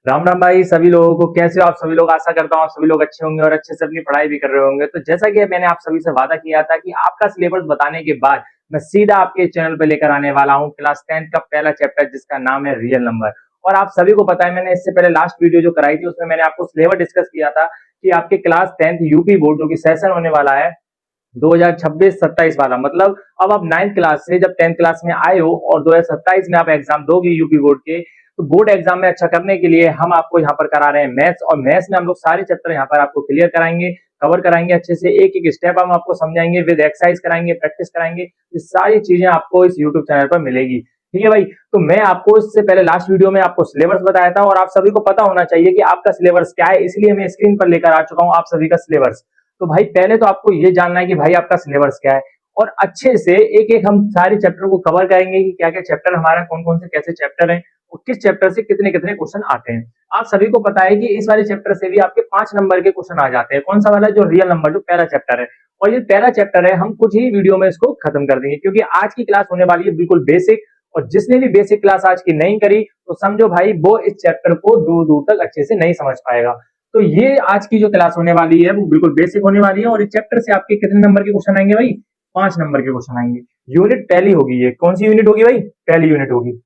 राम राम भाई, सभी लोगों को कैसे हो आप सभी लोग। आशा करता हूँ आप सभी लोग अच्छे होंगे और अच्छे से अपनी पढ़ाई भी कर रहे होंगे। तो जैसा कि मैंने आप सभी से वादा किया था कि आपका सिलेबस बताने के बाद मैं सीधा आपके चैनल पे लेकर आने वाला हूँ क्लास 10th का पहला चैप्टर जिसका नाम है रियल नंबर। और आप सभी को पता है, मैंने इससे पहले लास्ट वीडियो जो कराई थी उसमें मैंने आपको सिलेबस डिस्कस किया था कि आपके क्लास 10th यूपी बोर्ड जो कि सेशन होने वाला है 2026-27 वाला, मतलब अब आप 9th क्लास से जब 10th क्लास में आए हो और 2027 में आप एग्जाम दोगे यूपी बोर्ड के, तो बोर्ड एग्जाम में अच्छा करने के लिए हम आपको यहाँ पर करा रहे हैं मैथ्स। और मैथ्स में हम लोग सारे चैप्टर यहाँ पर आपको क्लियर कराएंगे, कवर कराएंगे अच्छे से, एक एक स्टेप हम आपको समझाएंगे, विद एक्सरसाइज कराएंगे, प्रैक्टिस कराएंगे। ये सारी चीजें आपको इस यूट्यूब चैनल पर मिलेगी। ठीक है भाई। तो मैं आपको इससे पहले लास्ट वीडियो में आपको सिलेबस बताया था और आप सभी को पता होना चाहिए कि आपका सिलेबस क्या है, इसलिए मैं स्क्रीन पर लेकर आ चुका हूँ आप सभी का सिलेबस। तो भाई पहले तो आपको ये जानना है कि भाई आपका सिलेबस क्या है, और अच्छे से एक एक हम सारे चैप्टर को कवर करेंगे कि क्या क्या चैप्टर हमारा, कौन कौन से कैसे चैप्टर हैं और किस चैप्टर से कितने कितने क्वेश्चन आते हैं। आप सभी को पता है कि इस वाले चैप्टर से भी आपके 5 नंबर के क्वेश्चन आ जाते हैं। कौन सा वाला? जो रियल नंबर, जो पहला चैप्टर है। और ये पहला चैप्टर है, हम कुछ ही वीडियो में इसको खत्म कर देंगे क्योंकि आज की क्लास होने वाली है बिल्कुल बेसिक। और जिसने भी बेसिक क्लास आज की नहीं करी तो समझो भाई वो इस चैप्टर को दूर दूर तक अच्छे से नहीं समझ पाएगा। तो ये आज की जो क्लास होने वाली है वो बिल्कुल बेसिक होने वाली है। और इस चैप्टर से आपके कितने नंबर के क्वेश्चन आएंगे भाई? 5 नंबर के क्वेश्चन आएंगे। यूनिट पहली होगी। ये कौन सी यूनिट होगी भाई? पहली यूनिट होगी।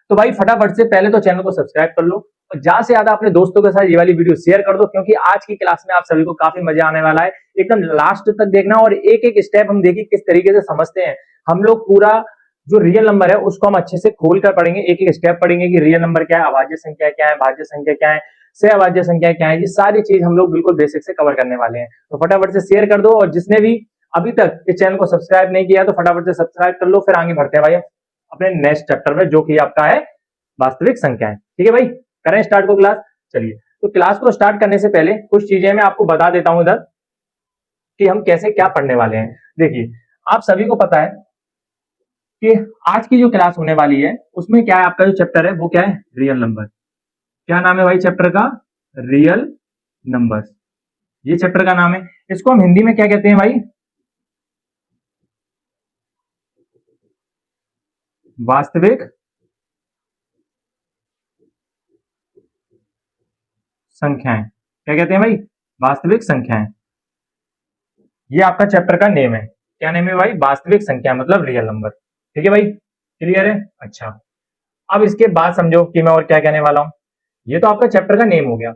तो भाई फटाफट से पहले तो चैनल को सब्सक्राइब कर लो और ज्यादा से ज्यादा अपने दोस्तों के साथ ये वाली वीडियो शेयर कर दो, क्योंकि आज की क्लास में आप सभी को काफी मजा आने वाला है। एकदम लास्ट तक देखना और एक एक स्टेप हम देखिए किस तरीके से समझते हैं हम लोग। पूरा जो रियल नंबर है उसको हम अच्छे से खोल कर पढ़ेंगे, एक एक स्टेप पढ़ेंगे कि रियल नंबर क्या है, अभाज्य संख्या क्या है, भाज्य संख्या क्या है, सहअभाज्य संख्या क्या है। ये सारी चीज हम लोग बिल्कुल बेसिक से कवर करने वाले हैं। तो फटाफट से शेयर कर दो और जिसने भी अभी तक इस चैनल को सब्सक्राइब नहीं किया तो फटाफट से सब्सक्राइब कर लो। फिर आगे बढ़ते हैं भाई अपने नेक्स्ट चैप्टर में जो कि आपका है वास्तविक संख्याएं। ठीक है भाई, करें स्टार्ट को क्लास। चलिए, तो क्लास को स्टार्ट करने से पहले कुछ चीजें मैं आपको बता देता हूं इधर कि हम कैसे क्या पढ़ने वाले हैं। देखिए, आप सभी को पता है कि आज की जो क्लास होने वाली है उसमें क्या है, आपका जो चैप्टर है वो क्या है? Real number. क्या नाम है भाई चैप्टर का? Real number. ये चैप्टर का नाम है। इसको हम हिंदी में क्या कहते हैं भाई? वास्तविक संख्याएं। क्या कहते हैं भाई? वास्तविक संख्याएं। ये आपका चैप्टर का नेम है। क्या नेम है भाई? वास्तविक संख्या, मतलब रियल नंबर। ठीक है भाई, क्लियर है? अच्छा, अब इसके बाद समझो कि मैं और क्या कहने वाला हूं। ये तो आपका चैप्टर का नेम हो गया,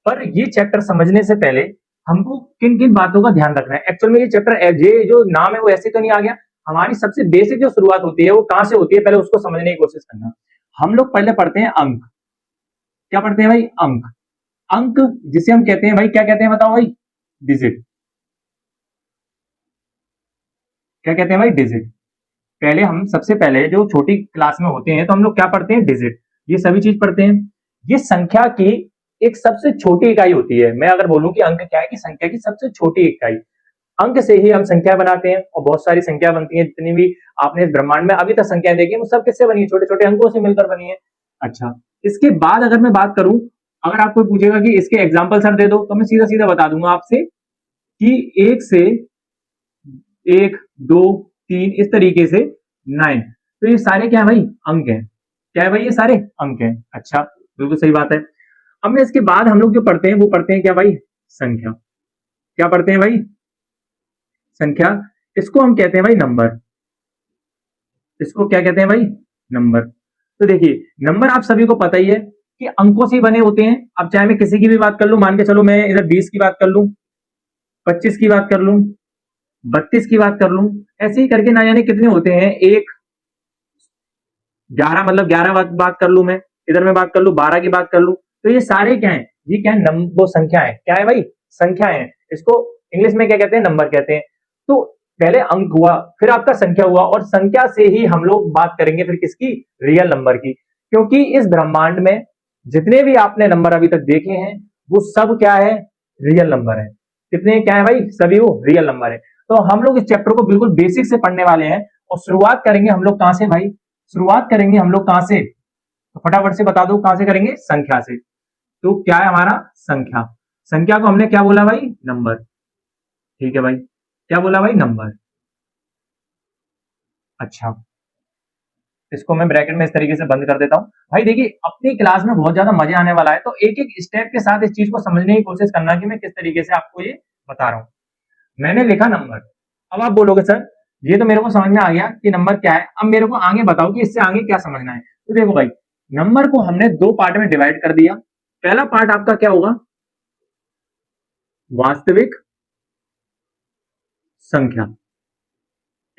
पर ये चैप्टर समझने से पहले हमको किन किन बातों का ध्यान रखना है। एक्चुअल में ये चैप्टर, ये जो नाम है वो ऐसे तो नहीं आ गया। हमारी सबसे बेसिक जो शुरुआत होती है वो कहां से होती है, पहले उसको समझने की कोशिश करना। हम लोग पहले पढ़ते हैं अंक। क्या पढ़ते हैं भाई? अंक। अंक जिसे हम कहते हैं भाई, क्या कहते हैं बताओ भाई? डिजिट। क्या कहते हैं भाई? डिजिट। पहले हम सबसे पहले जो छोटी क्लास में होते हैं तो हम लोग क्या पढ़ते हैं? डिजिट। ये सभी चीज पढ़ते हैं। ये संख्या की एक सबसे छोटी इकाई होती है। मैं अगर बोलूं कि अंक क्या है, कि संख्या की सबसे छोटी इकाई। अंक से ही हम संख्या बनाते हैं और बहुत सारी संख्या बनती है। जितनी भी आपने इस ब्रह्मांड में अभी तक संख्या देखी है वो सब किससे बनी है? छोटे छोटे अंकों से मिलकर बनी है। अच्छा, इसके बाद अगर मैं बात करूं, अगर आपको पूछेगा कि इसके एग्जाम्पल सर दे दो, तो मैं सीधा सीधा बता दूंगा आपसे कि एक से एक, दो, तीन, इस तरीके से 9। तो ये सारे क्या है भाई? अंक हैं। क्या है भाई? ये सारे अंक हैं। अच्छा, बिल्कुल सही बात है। अब मैं इसके बाद हम लोग जो पढ़ते हैं वो पढ़ते हैं क्या भाई? संख्या। क्या पढ़ते हैं भाई? संख्या। इसको हम कहते हैं भाई नंबर। इसको क्या कहते हैं भाई? नंबर। तो देखिए, नंबर आप सभी को पता ही है कि अंकों से ही बने होते हैं। अब चाहे मैं किसी की भी बात कर लूं, मान के चलो मैं इधर 20 की बात कर लूं, 25 की बात कर लूं, 32 की बात कर लूं, ऐसे ही करके ना जाने कितने होते हैं। एक 11, मतलब 11 बात कर लूं मैं, इधर मैं बात कर लूं 12 की बात कर लूं। तो ये सारे क्या है? ये क्या है? वो संख्या है। क्या है भाई? संख्या है। इसको इंग्लिश में क्या कहते हैं? नंबर कहते हैं। तो पहले अंक हुआ, फिर आपका संख्या हुआ, और संख्या से ही हम लोग बात करेंगे फिर किसकी? रियल नंबर की। क्योंकि इस ब्रह्मांड में जितने भी आपने नंबर अभी तक देखे हैं वो सब क्या है? रियल नंबर है। कितने क्या है भाई? सभी वो रियल नंबर है। तो हम लोग इस चैप्टर को बिल्कुल बेसिक से पढ़ने वाले हैं और शुरुआत करेंगे हम लोग कहां से भाई? शुरुआत करेंगे हम लोग कहां से? तो फटाफट से बता दो कहां से करेंगे? संख्या से। तो क्या है हमारा? संख्या। संख्या को हमने क्या बोला भाई? नंबर। ठीक है भाई, क्या बोला भाई? नंबर। अच्छा, इसको मैं ब्रैकेट में इस तरीके से बंद कर देता हूं। भाई देखिए अपनी क्लास में बहुत ज्यादा मजे आने वाला है, तो एक एक स्टेप के साथ इस चीज को समझने की कोशिश करना कि मैं किस तरीके से आपको ये बता रहा हूँ। मैंने लिखा नंबर, अब आप बोलोगे सर ये तो मेरे को समझ में आ गया कि नंबर क्या है, अब मेरे को आगे बताओ कि इससे आगे क्या समझना है। तो देखो भाई नंबर को हमने दो पार्ट में डिवाइड कर दिया। पहला पार्ट आपका क्या होगा, वास्तविक संख्या।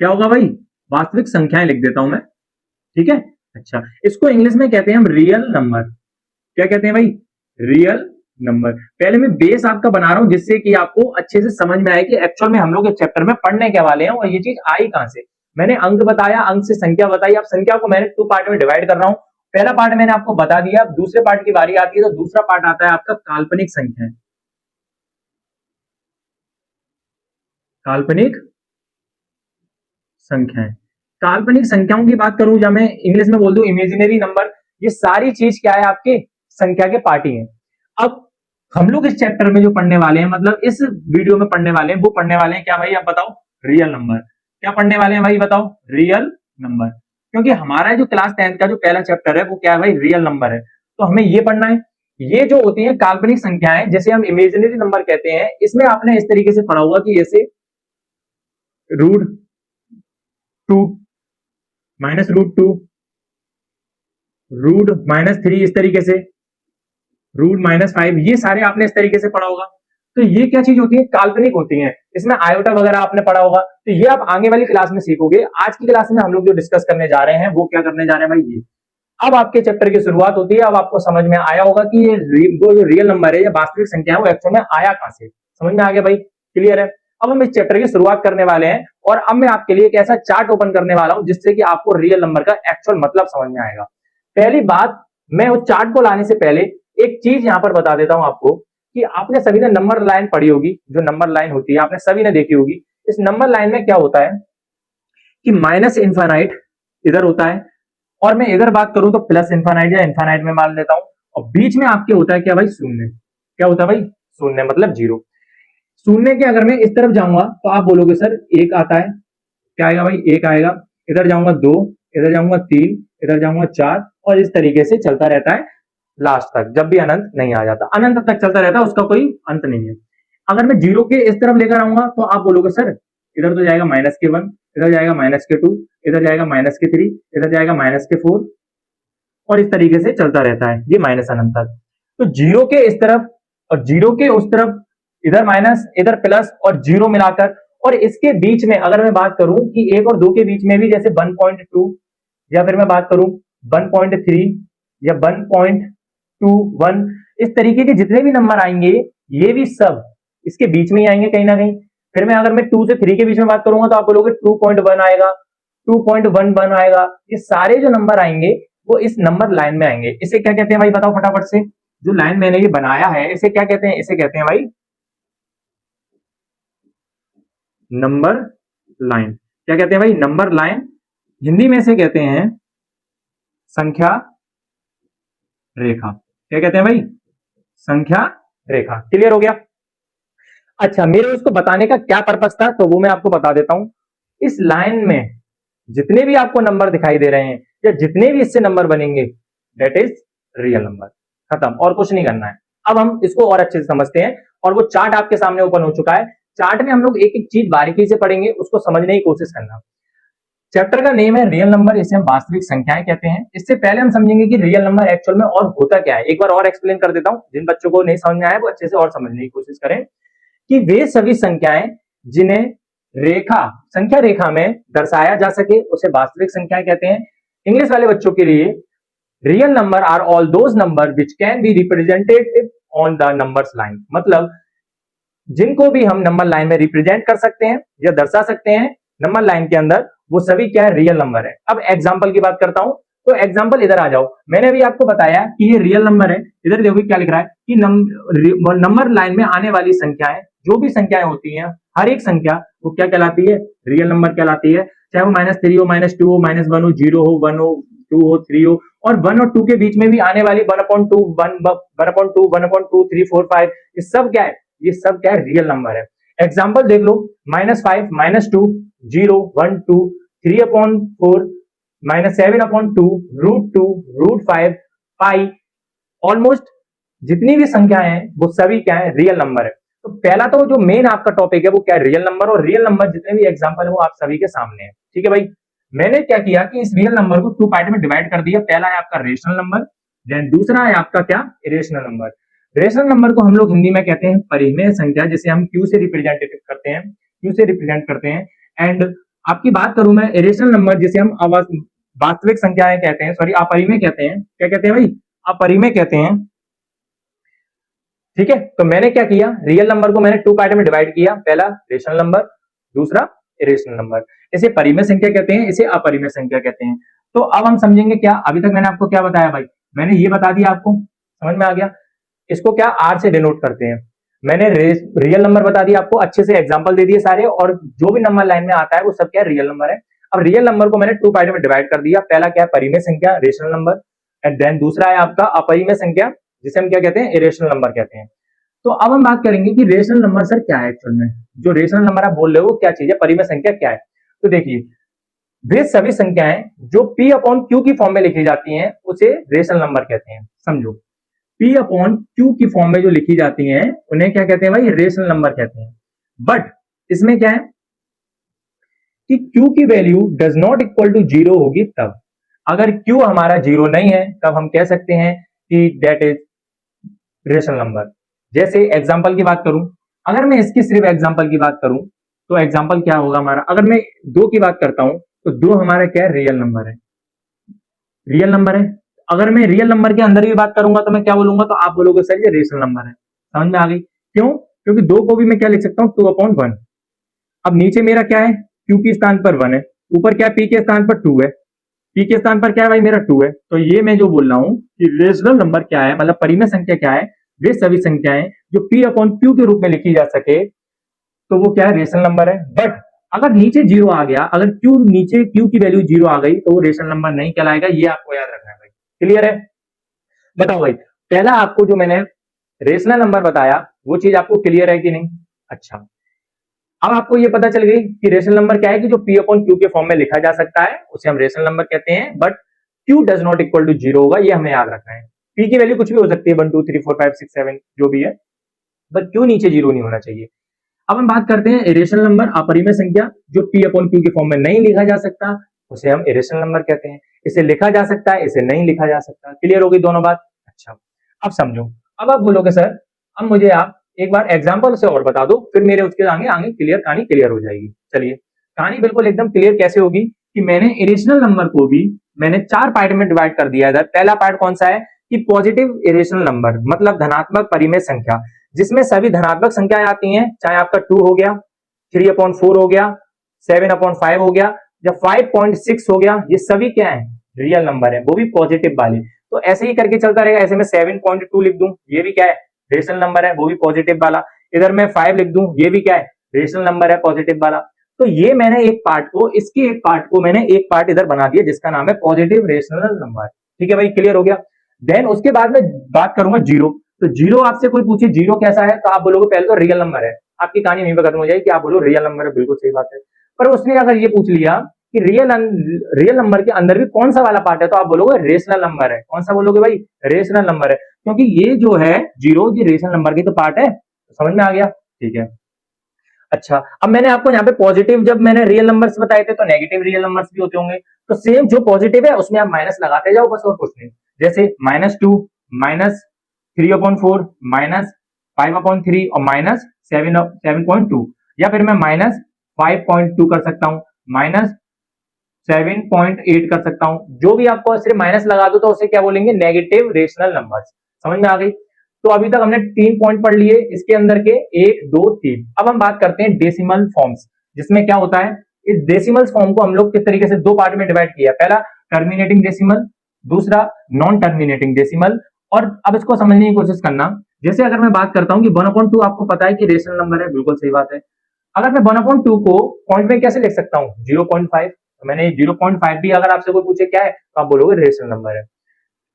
क्या होगा भाई, वास्तविक संख्याएं लिख देता हूं मैं, ठीक है। अच्छा, इसको इंग्लिश में कहते हैं हम रियल नंबर। क्या कहते हैं भाई, रियल नंबर। पहले मैं बेस आपका बना रहा हूं जिससे कि आपको अच्छे से समझ में आए कि एक्चुअल में हम लोग इस चैप्टर में पढ़ने क्या वाले हैं और ये चीज आई कहां से। मैंने अंक बताया, अंक से संख्या बताई, अब संख्या को मैंने टू पार्ट में डिवाइड कर रहा हूं। पहला पार्ट मैंने आपको बता दिया, अब दूसरे पार्ट की बारी आती है, तो दूसरा पार्ट आता है आपका काल्पनिक संख्या। काल्पनिक संख्याएं, काल्पनिक संख्याओं की बात करूं या मैं इंग्लिश में बोल दूं इमेजिनरी नंबर, ये सारी चीज क्या है आपके संख्या के पार्ट ही है। अब हम लोग इस चैप्टर में जो पढ़ने वाले हैं, मतलब इस वीडियो में पढ़ने वाले हैं, वो पढ़ने वाले हैं क्या भाई, आप बताओ, रियल नंबर। क्या पढ़ने वाले हैं भाई, बताओ, रियल नंबर। क्योंकि हमारा जो क्लास 10th का जो पहला चैप्टर है वो क्या है भाई, रियल नंबर है, तो हमें ये पढ़ना है। ये जो होती है काल्पनिक संख्याएं, जैसे हम इमेजिनरी नंबर कहते हैं, इसमें आपने इस तरीके से पढ़ा होगा कि जैसे √2, -√2, √-3, इस तरीके से √-5, ये सारे आपने इस तरीके से पढ़ा होगा। तो ये क्या चीज होती है, काल्पनिक होती है। इसमें आयोटा वगैरह आपने पढ़ा होगा, तो ये आप आगे वाली क्लास में सीखोगे। आज की क्लास में हम लोग जो डिस्कस करने जा रहे हैं वो क्या करने जा रहे हैं भाई, ये अब आपके चैप्टर की शुरुआत होती है। अब आपको समझ में आया होगा कि ये वो जो रियल नंबर है या वास्तविक संख्या है वो एक्चुअल में आया कहां से, समझ में आ गया भाई, क्लियर है। अब हम इस चैप्टर की शुरुआत करने वाले हैं और अब मैं आपके लिए एक ऐसा चार्ट ओपन करने वाला हूं जिससे कि आपको रियल नंबर का एक्चुअल मतलब समझ में आएगा। पहली बात, मैं उस चार्ट को लाने से पहले एक चीज यहां पर बता देता हूं आपको कि आपने सभी ने नंबर लाइन पढ़ी होगी, जो नंबर लाइन होती है आपने सभी ने देखी होगी। इस नंबर लाइन में क्या होता है कि माइनस इनफाइनाइट इधर होता है, और मैं इधर बात करूं तो प्लस इनफाइनाइट या इनफाइनाइट में मान लेता हूं, और बीच में आपके होता है क्या भाई, शून्य। क्या होता है भाई, शून्य, मतलब जीरो। शून्य के अगर मैं इस तरफ जाऊंगा तो आप बोलोगे सर एक आता है, क्या आएगा भाई, एक आएगा। इधर जाऊंगा 2, इधर जाऊंगा 3, इधर जाऊंगा 4, और इस तरीके से चलता रहता है लास्ट तक, जब भी अनंत नहीं आ जाता, अनंत तक चलता रहता है, उसका कोई अंत नहीं है। अगर मैं जीरो के इस तरफ लेकर आऊंगा तो आप बोलोगे सर इधर तो जाएगा -1, इधर जाएगा -2, इधर जाएगा -3, इधर जाएगा -4, और इस तरीके से चलता रहता है ये माइनस अनंत तक। तो जीरो के इस तरफ और जीरो के उस तरफ, इधर माइनस इधर प्लस और जीरो मिलाकर, और इसके बीच में अगर मैं बात करूं कि 1 और 2 के बीच में भी जैसे 1.2, या फिर मैं बात करूं 1.3 या 1.21, इस तरीके के जितने भी नंबर आएंगे ये भी सब इसके बीच में ही आएंगे कहीं ना कहीं। फिर मैं अगर मैं 2 से 3 के बीच में बात करूंगा तो आप बोलोगे 2.1 आएगा, 2.11 आएगा। ये सारे जो नंबर आएंगे वो इस नंबर लाइन में आएंगे। इसे क्या कहते हैं भाई, बताओ फटाफट से। जो लाइन मैंने ये बनाया है इसे क्या कहते हैं, इसे कहते हैं भाई नंबर लाइन। क्या कहते हैं भाई, नंबर लाइन। हिंदी में से कहते हैं संख्या रेखा। क्या कहते हैं भाई, संख्या रेखा। क्लियर हो गया। अच्छा, मेरे उसको बताने का क्या पर्पस था तो वो मैं आपको बता देता हूं। इस लाइन में जितने भी आपको नंबर दिखाई दे रहे हैं या जितने भी इससे नंबर बनेंगे, दैट इज रियल नंबर। खत्म, और कुछ नहीं करना है। अब हम इसको और अच्छे से समझते हैं, और वो चार्ट आपके सामने ओपन हो चुका है। चार्ट में हम लोग एक एक चीज बारीकी से पढ़ेंगे, उसको समझने की कोशिश करना। चैप्टर का नेम है रियल नंबर, इसे हम वास्तविक संख्याएं कहते हैं। इससे पहले हम समझेंगे कि रियल नंबर एक्चुअल में और होता क्या है। एक बार और एक्सप्लेन कर देता हूं, जिन बच्चों को नहीं समझ में आया वो अच्छे से और समझने की कोशिश करें कि वे सभी संख्याएं जिन्हें रेखा, संख्या रेखा में दर्शाया जा सके उसे वास्तविक संख्याएं कहते हैं। इंग्लिश वाले बच्चों के लिए real number are all those number which can be represented on the numbers line, मतलब जिनको भी हम नंबर लाइन में रिप्रेजेंट कर सकते हैं या दर्शा सकते हैं नंबर लाइन के अंदर, वो सभी क्या है, रियल नंबर है। अब एग्जांपल की बात करता हूं, तो एग्जांपल इधर आ जाओ। मैंने अभी आपको बताया कि ये रियल नंबर है। इधर देखो क्या लिख रहा है कि नंबर लाइन में आने वाली संख्याएं, जो भी संख्याएं होती हैं, हर एक संख्या वो क्या कहलाती है, रियल नंबर कहलाती है। चाहे वो -3 हो, -2 हो, -1 हो, 0 हो, 1 हो, 2 हो, 3 हो, और 1 और 2 के बीच में भी आने वाली 1/2, 1/2, 1/2, 3, 4, 5, ये सब क्या है, ये सब क्या है, रियल नंबर है। एग्जाम्पल देख लो, -5, -2, 0, 1, 2, 3/4, -7/2 √2 √5 पाई, ऑलमोस्ट जितनी भी संख्या है वो सभी क्या है, रियल नंबर है। तो पहला तो जो मेन आपका टॉपिक है वो क्या है, रियल नंबर, और रियल नंबर जितने भी एग्जांपल है वो आप सभी के सामने है। ठीक है भाई, मैंने क्या किया कि इस रियल नंबर को टू पार्ट में डिवाइड कर दिया। पहला है आपका रेशनल नंबर, देन दूसरा है आपका क्या, इरेशनल नंबर। रेशनल नंबर को हम लोग हिंदी में कहते हैं परिमेय संख्या, जिसे हम क्यू से रिप्रेजेंटेटिव करते हैं, क्यू से रिप्रेजेंट करते हैं। एंड आपकी बात करूं मैं इरेशनल नंबर, जिसे हम वास्तविक संख्याएं कहते हैं, सॉरी अपरिमेय कहते हैं। क्या कहते हैं भाई, अपरिमेय कहते हैं। ठीक है, तो मैंने क्या किया, रियल नंबर को मैंने टू पार्ट में डिवाइड किया, पहला रेशनल नंबर, दूसरा इरेशनल नंबर। इसे परिमेय संख्या कहते हैं, इसे अपरिमेय संख्या कहते हैं। तो अब हम समझेंगे क्या, अभी तक मैंने आपको क्या बताया भाई, मैंने ये बता दिया, आपको समझ में आ गया। इसको क्या आर से डिनोट करते हैं। मैंने रियल नंबर बता दिया आपको, अच्छे से एग्जांपल दे दिए सारे, और जो भी नंबर लाइन में आता है वो सब क्या रियल नंबर है। अब रियल नंबर को मैंने टू पार्ट में डिवाइड कर दिया, पहला क्या है परिमेय संख्या रेशनल नंबर, एंड देन दूसरा है आपका अपरिमेय संख्या, जिसे हम क्या कहते हैं, इरेशनल नंबर कहते हैं। तो अब हम बात करेंगे कि रेशनल नंबर सर क्या है एक्चुअल में, जो रेशनल नंबर आप बोल रहे हो क्या चीज है, परिमेय संख्या क्या है। तो देखिए, वे सभी संख्याएं जो P अपॉन Q की फॉर्म में लिखी जाती हैं उसे रेशनल नंबर कहते हैं। समझो, P अपॉन Q की फॉर्म में जो लिखी जाती हैं उन्हें क्या कहते हैं भाई, रेशनल नंबर कहते हैं। बट इसमें क्या है कि Q की value does not equal to zero होगी तब, अगर Q हमारा जीरो नहीं है तब हम कह सकते हैं कि दैट इज रेशनल नंबर। जैसे एग्जांपल की बात करूं, अगर मैं इसकी सिर्फ एग्जांपल की बात करूं तो एग्जांपल क्या होगा हमारा, अगर मैं दो की बात करता हूं तो दो हमारा क्या है, रियल नंबर है, रियल नंबर है। अगर मैं रियल नंबर के अंदर भी बात करूंगा तो मैं क्या बोलूंगा, तो आप बोलोगे सर ये रेशनल नंबर है। समझ में आ गई, क्यों, क्योंकि दो को भी मैं क्या लिख सकता हूँ, 2/1। अब नीचे मेरा क्या है, Q के स्थान पर 1 है, ऊपर क्या P के स्थान पर 2 है, P के स्थान पर क्या है भाई मेरा 2 है। तो ये मैं जो बोल रहा हूं कि रेशनल नंबर क्या है, मतलब परिमेय संख्या क्या है, वे सभी संख्याएं जो P अपॉन Q के रूप में लिखी जा सके तो वो क्या है, रेशनल नंबर है। बट अगर नीचे जीरो आ गया, अगर Q नीचे Q की वैल्यू जीरो आ गई तो वो रेशनल नंबर नहीं कहलाएगा, ये आपको याद रखना है भाई। क्लियर है, बताओ भाई, पहला आपको जो मैंने रेशनल नंबर बताया वो चीज आपको क्लियर है कि नहीं। अच्छा, अब आपको ये पता चल गई कि रेशनल नंबर क्या है, कि जो P अपॉन Q के फॉर्म में लिखा जा सकता है उसे हम रेशनल नंबर कहते हैं, but Q does not equal to zero होगा, ये हमें याद रखना है। P की वैल्यू कुछ भी हो सकती है, 1 2 3 4 5 6 7 जो भी है, बट Q नीचे जीरो नहीं होना चाहिए। अब हम बात करते हैं इरेशनल नंबर, अपरिमेय संख्या, जो P अपॉन Q के फॉर्म में नहीं लिखा जा सकता उसे हम इरेशनल नंबर कहते हैं। इसे लिखा जा सकता है, इसे नहीं लिखा जा सकता। क्लियर हो गई दोनों बात। अच्छा, अब समझो, अब आप बोलोगे सर अब मुझे आप एक बार एग्जांपल से और बता दो, फिर मेरे उसके आगे आगे क्लियर कहानी क्लियर हो जाएगी। चलिए, कहानी बिल्कुल एकदम क्लियर कैसे होगी कि मैंने इरेशनल नंबर को भी मैंने चार पार्ट में डिवाइड कर दिया है। पहला पार्ट कौन सा है कि पॉजिटिव इरेशनल नंबर, मतलब धनात्मक परिमेय संख्या, जिसमें सभी धनात्मक संख्याएं आती हैं, चाहे आपका 2 हो गया, 3/4 हो गया, 7/5 हो गया, या 5.6 हो गया, ये सभी क्या है, रियल नंबर है, वो भी पॉजिटिव वाले। तो ऐसे ही करके चलता रहेगा। ऐसे मैं 7.2 लिख दूं, ये भी क्या है, रेशनल नंबर है, वो भी पॉजिटिव वाला। इधर मैं 5 लिख दूं, ये भी क्या है, रेशनल नंबर है, पॉजिटिव वाला। तो ये मैंने एक पार्ट को, इसके एक पार्ट को मैंने एक पार्ट इधर बना दिया जिसका नाम है पॉजिटिव रेशनल नंबर। ठीक है भाई, क्लियर हो गया। देन उसके बाद में बात करूंगा जीरो। तो जीरो आपसे कोई पूछे जीरो कैसा है, तो आप बोलोगे पहले तो रियल नंबर है, आपकी कहानी वहीं पर खत्म हो जाएगी कि आप बोलो रियल नंबर है, बिल्कुल सही बात है। पर उसने अगर ये पूछ लिया कि रियल नंबर के अंदर भी कौन सा वाला पार्ट है, तो आप बोलोगे रेशनल नंबर है। कौन सा बोलोगे भाई, रेशनल नंबर है, क्योंकि ये जो है जीरो, ये रेशनल नंबर की तो पार्ट है। तो समझ में आ गया, ठीक है। अच्छा, अब मैंने आपको यहाँ पे पॉजिटिव, जब मैंने रियल नंबर्स बताए थे तो नेगेटिव रियल नंबर्स भी होते होंगे, तो सेम जो पॉजिटिव है उसमें आप माइनस लगाते जाओ बस, और कुछ नहीं। जैसे -2, -3/4, -5/3 और -7/2, या फिर मैं -5.2 कर सकता हूँ, -7.8 कर सकता हूँ। जो भी आपको सिर्फ माइनस लगा दो तो उसे क्या बोलेंगे, नेगेटिव रेशनल नंबर्स। समझ में आ गई। तो अभी तक हमने 3 पॉइंट पढ़ लिए इसके अंदर के, 1 2 3। अब हम बात करते हैं डेसिमल फॉर्म्स, जिसमें क्या होता है, इस डेसिमल फॉर्म को हम लोग किस तरीके से दो पार्ट में डिवाइड किया। पहला टर्मिनेटिंग डेसिमल, दूसरा नॉन टर्मिनेटिंग डेसिमल। और अब इसको समझने की कोशिश करना, जैसे अगर मैं बात करता हूं कि 1/2 आपको पता है कि रेशनल नंबर है, बिल्कुल सही बात है। अगर मैं 1/2 को पॉइंट में कैसे लिख सकता हूँ, 0.5। तो मैंने 0.5 भी अगर आपसे कोई पूछे क्या है तो आप बोलोगे रेशनल नंबर है।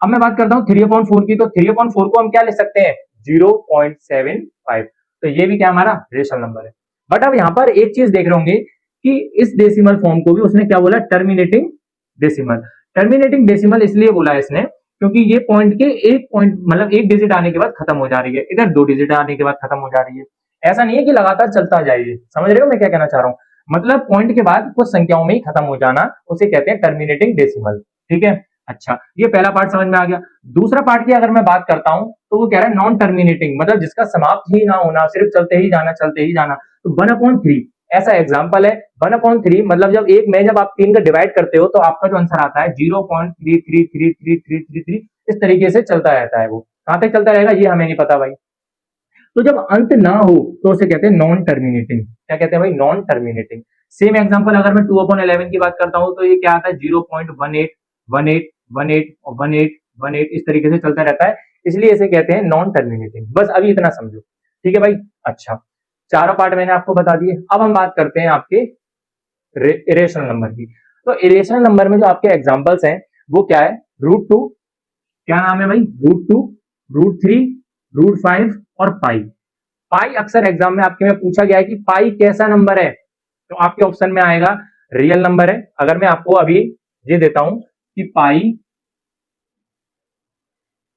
अब मैं बात करता हूँ 3/4 की, तो 3/4 को हम क्या लिख सकते हैं, 0.75। तो ये भी क्या हमारा रेशनल नंबर है। बट अब यहाँ पर एक चीज देख रहे होंगे कि इस डेसिमल फॉर्म को भी उसने क्या बोला, टर्मिनेटिंग डेसिमल। टर्मिनेटिंग डेसिमल इसलिए बोला है इसने क्योंकि ये पॉइंट के एक पॉइंट मतलब एक डिजिट आने के बाद खत्म हो जा रही है, इधर 2 डिजिट आने के बाद खत्म हो जा रही है। ऐसा नहीं है कि लगातार चलता जाए, समझ रहे हो मैं क्या कहना चाह रहा हूँ? मतलब पॉइंट के बाद कुछ संख्याओं में ही खत्म हो जाना, उसे कहते हैं टर्मिनेटिंग डेसिमल। ठीक है, अच्छा ये पहला पार्ट समझ में आ गया। दूसरा पार्ट की अगर मैं बात करता हूं तो वो कह रहा है नॉन टर्मिनेटिंग, मतलब जिसका समाप्त ही ना होना, सिर्फ चलते ही जाना। तो 1/3 ऐसा एग्जाम्पल है। 1/3 मतलब जब आप 3 का डिवाइड करते हो तो आपका जो आंसर आता है 0.333333 इस तरीके से चलता रहता है। वो कहां तक चलता रहेगा ये हमें नहीं पता भाई। तो जब अंत ना हो तो उसे कहते हैं नॉन टर्मिनेटिंग। क्या कहते हैं भाई? Non terminating. सेम एग्जांपल अगर मैं 2/11 की बात करता हूं तो ये क्या आता है 0.18181818 इस तरीके से चलता रहता है, इसलिए इसे कहते हैं नॉन टर्मिनेटिंग। बस अभी इतना समझो, ठीक है भाई। अच्छा, चारों पार्ट मैंने आपको बता दिए। अब हम बात करते हैं आपके इरेशनल नंबर की। तो इरेशनल नंबर में जो आपके एग्जांपल्स हैं वो क्या है? √2, क्या नाम है भाई? √2, √3, √5 और पाई। पाई अक्सर एग्जाम में आपके में पूछा गया है कि पाई कैसा नंबर है, तो आपके ऑप्शन में आएगा रियल नंबर है। अगर मैं आपको अभी ये देता हूं कि पाई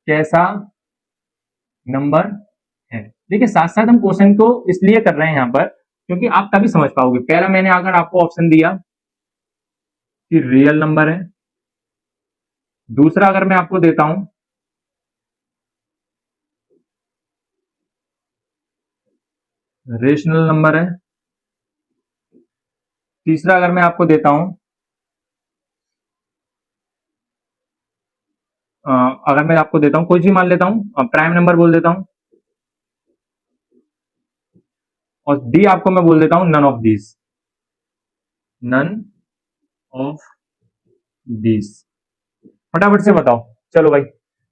कैसा नंबर है, देखिए साथ साथ हम क्वेश्चन को इसलिए कर रहे हैं यहां पर क्योंकि आप तभी समझ पाओगे। पहला मैंने अगर आपको ऑप्शन दिया कि रियल नंबर है, दूसरा अगर मैं आपको देता हूं रेशनल नंबर है, तीसरा अगर मैं आपको देता हूं अगर मैं आपको देता हूं कोई भी मान लेता हूं प्राइम नंबर बोल देता हूं, और डी आपको मैं बोल देता हूं none of these, none of these. फटाफट से बताओ, चलो भाई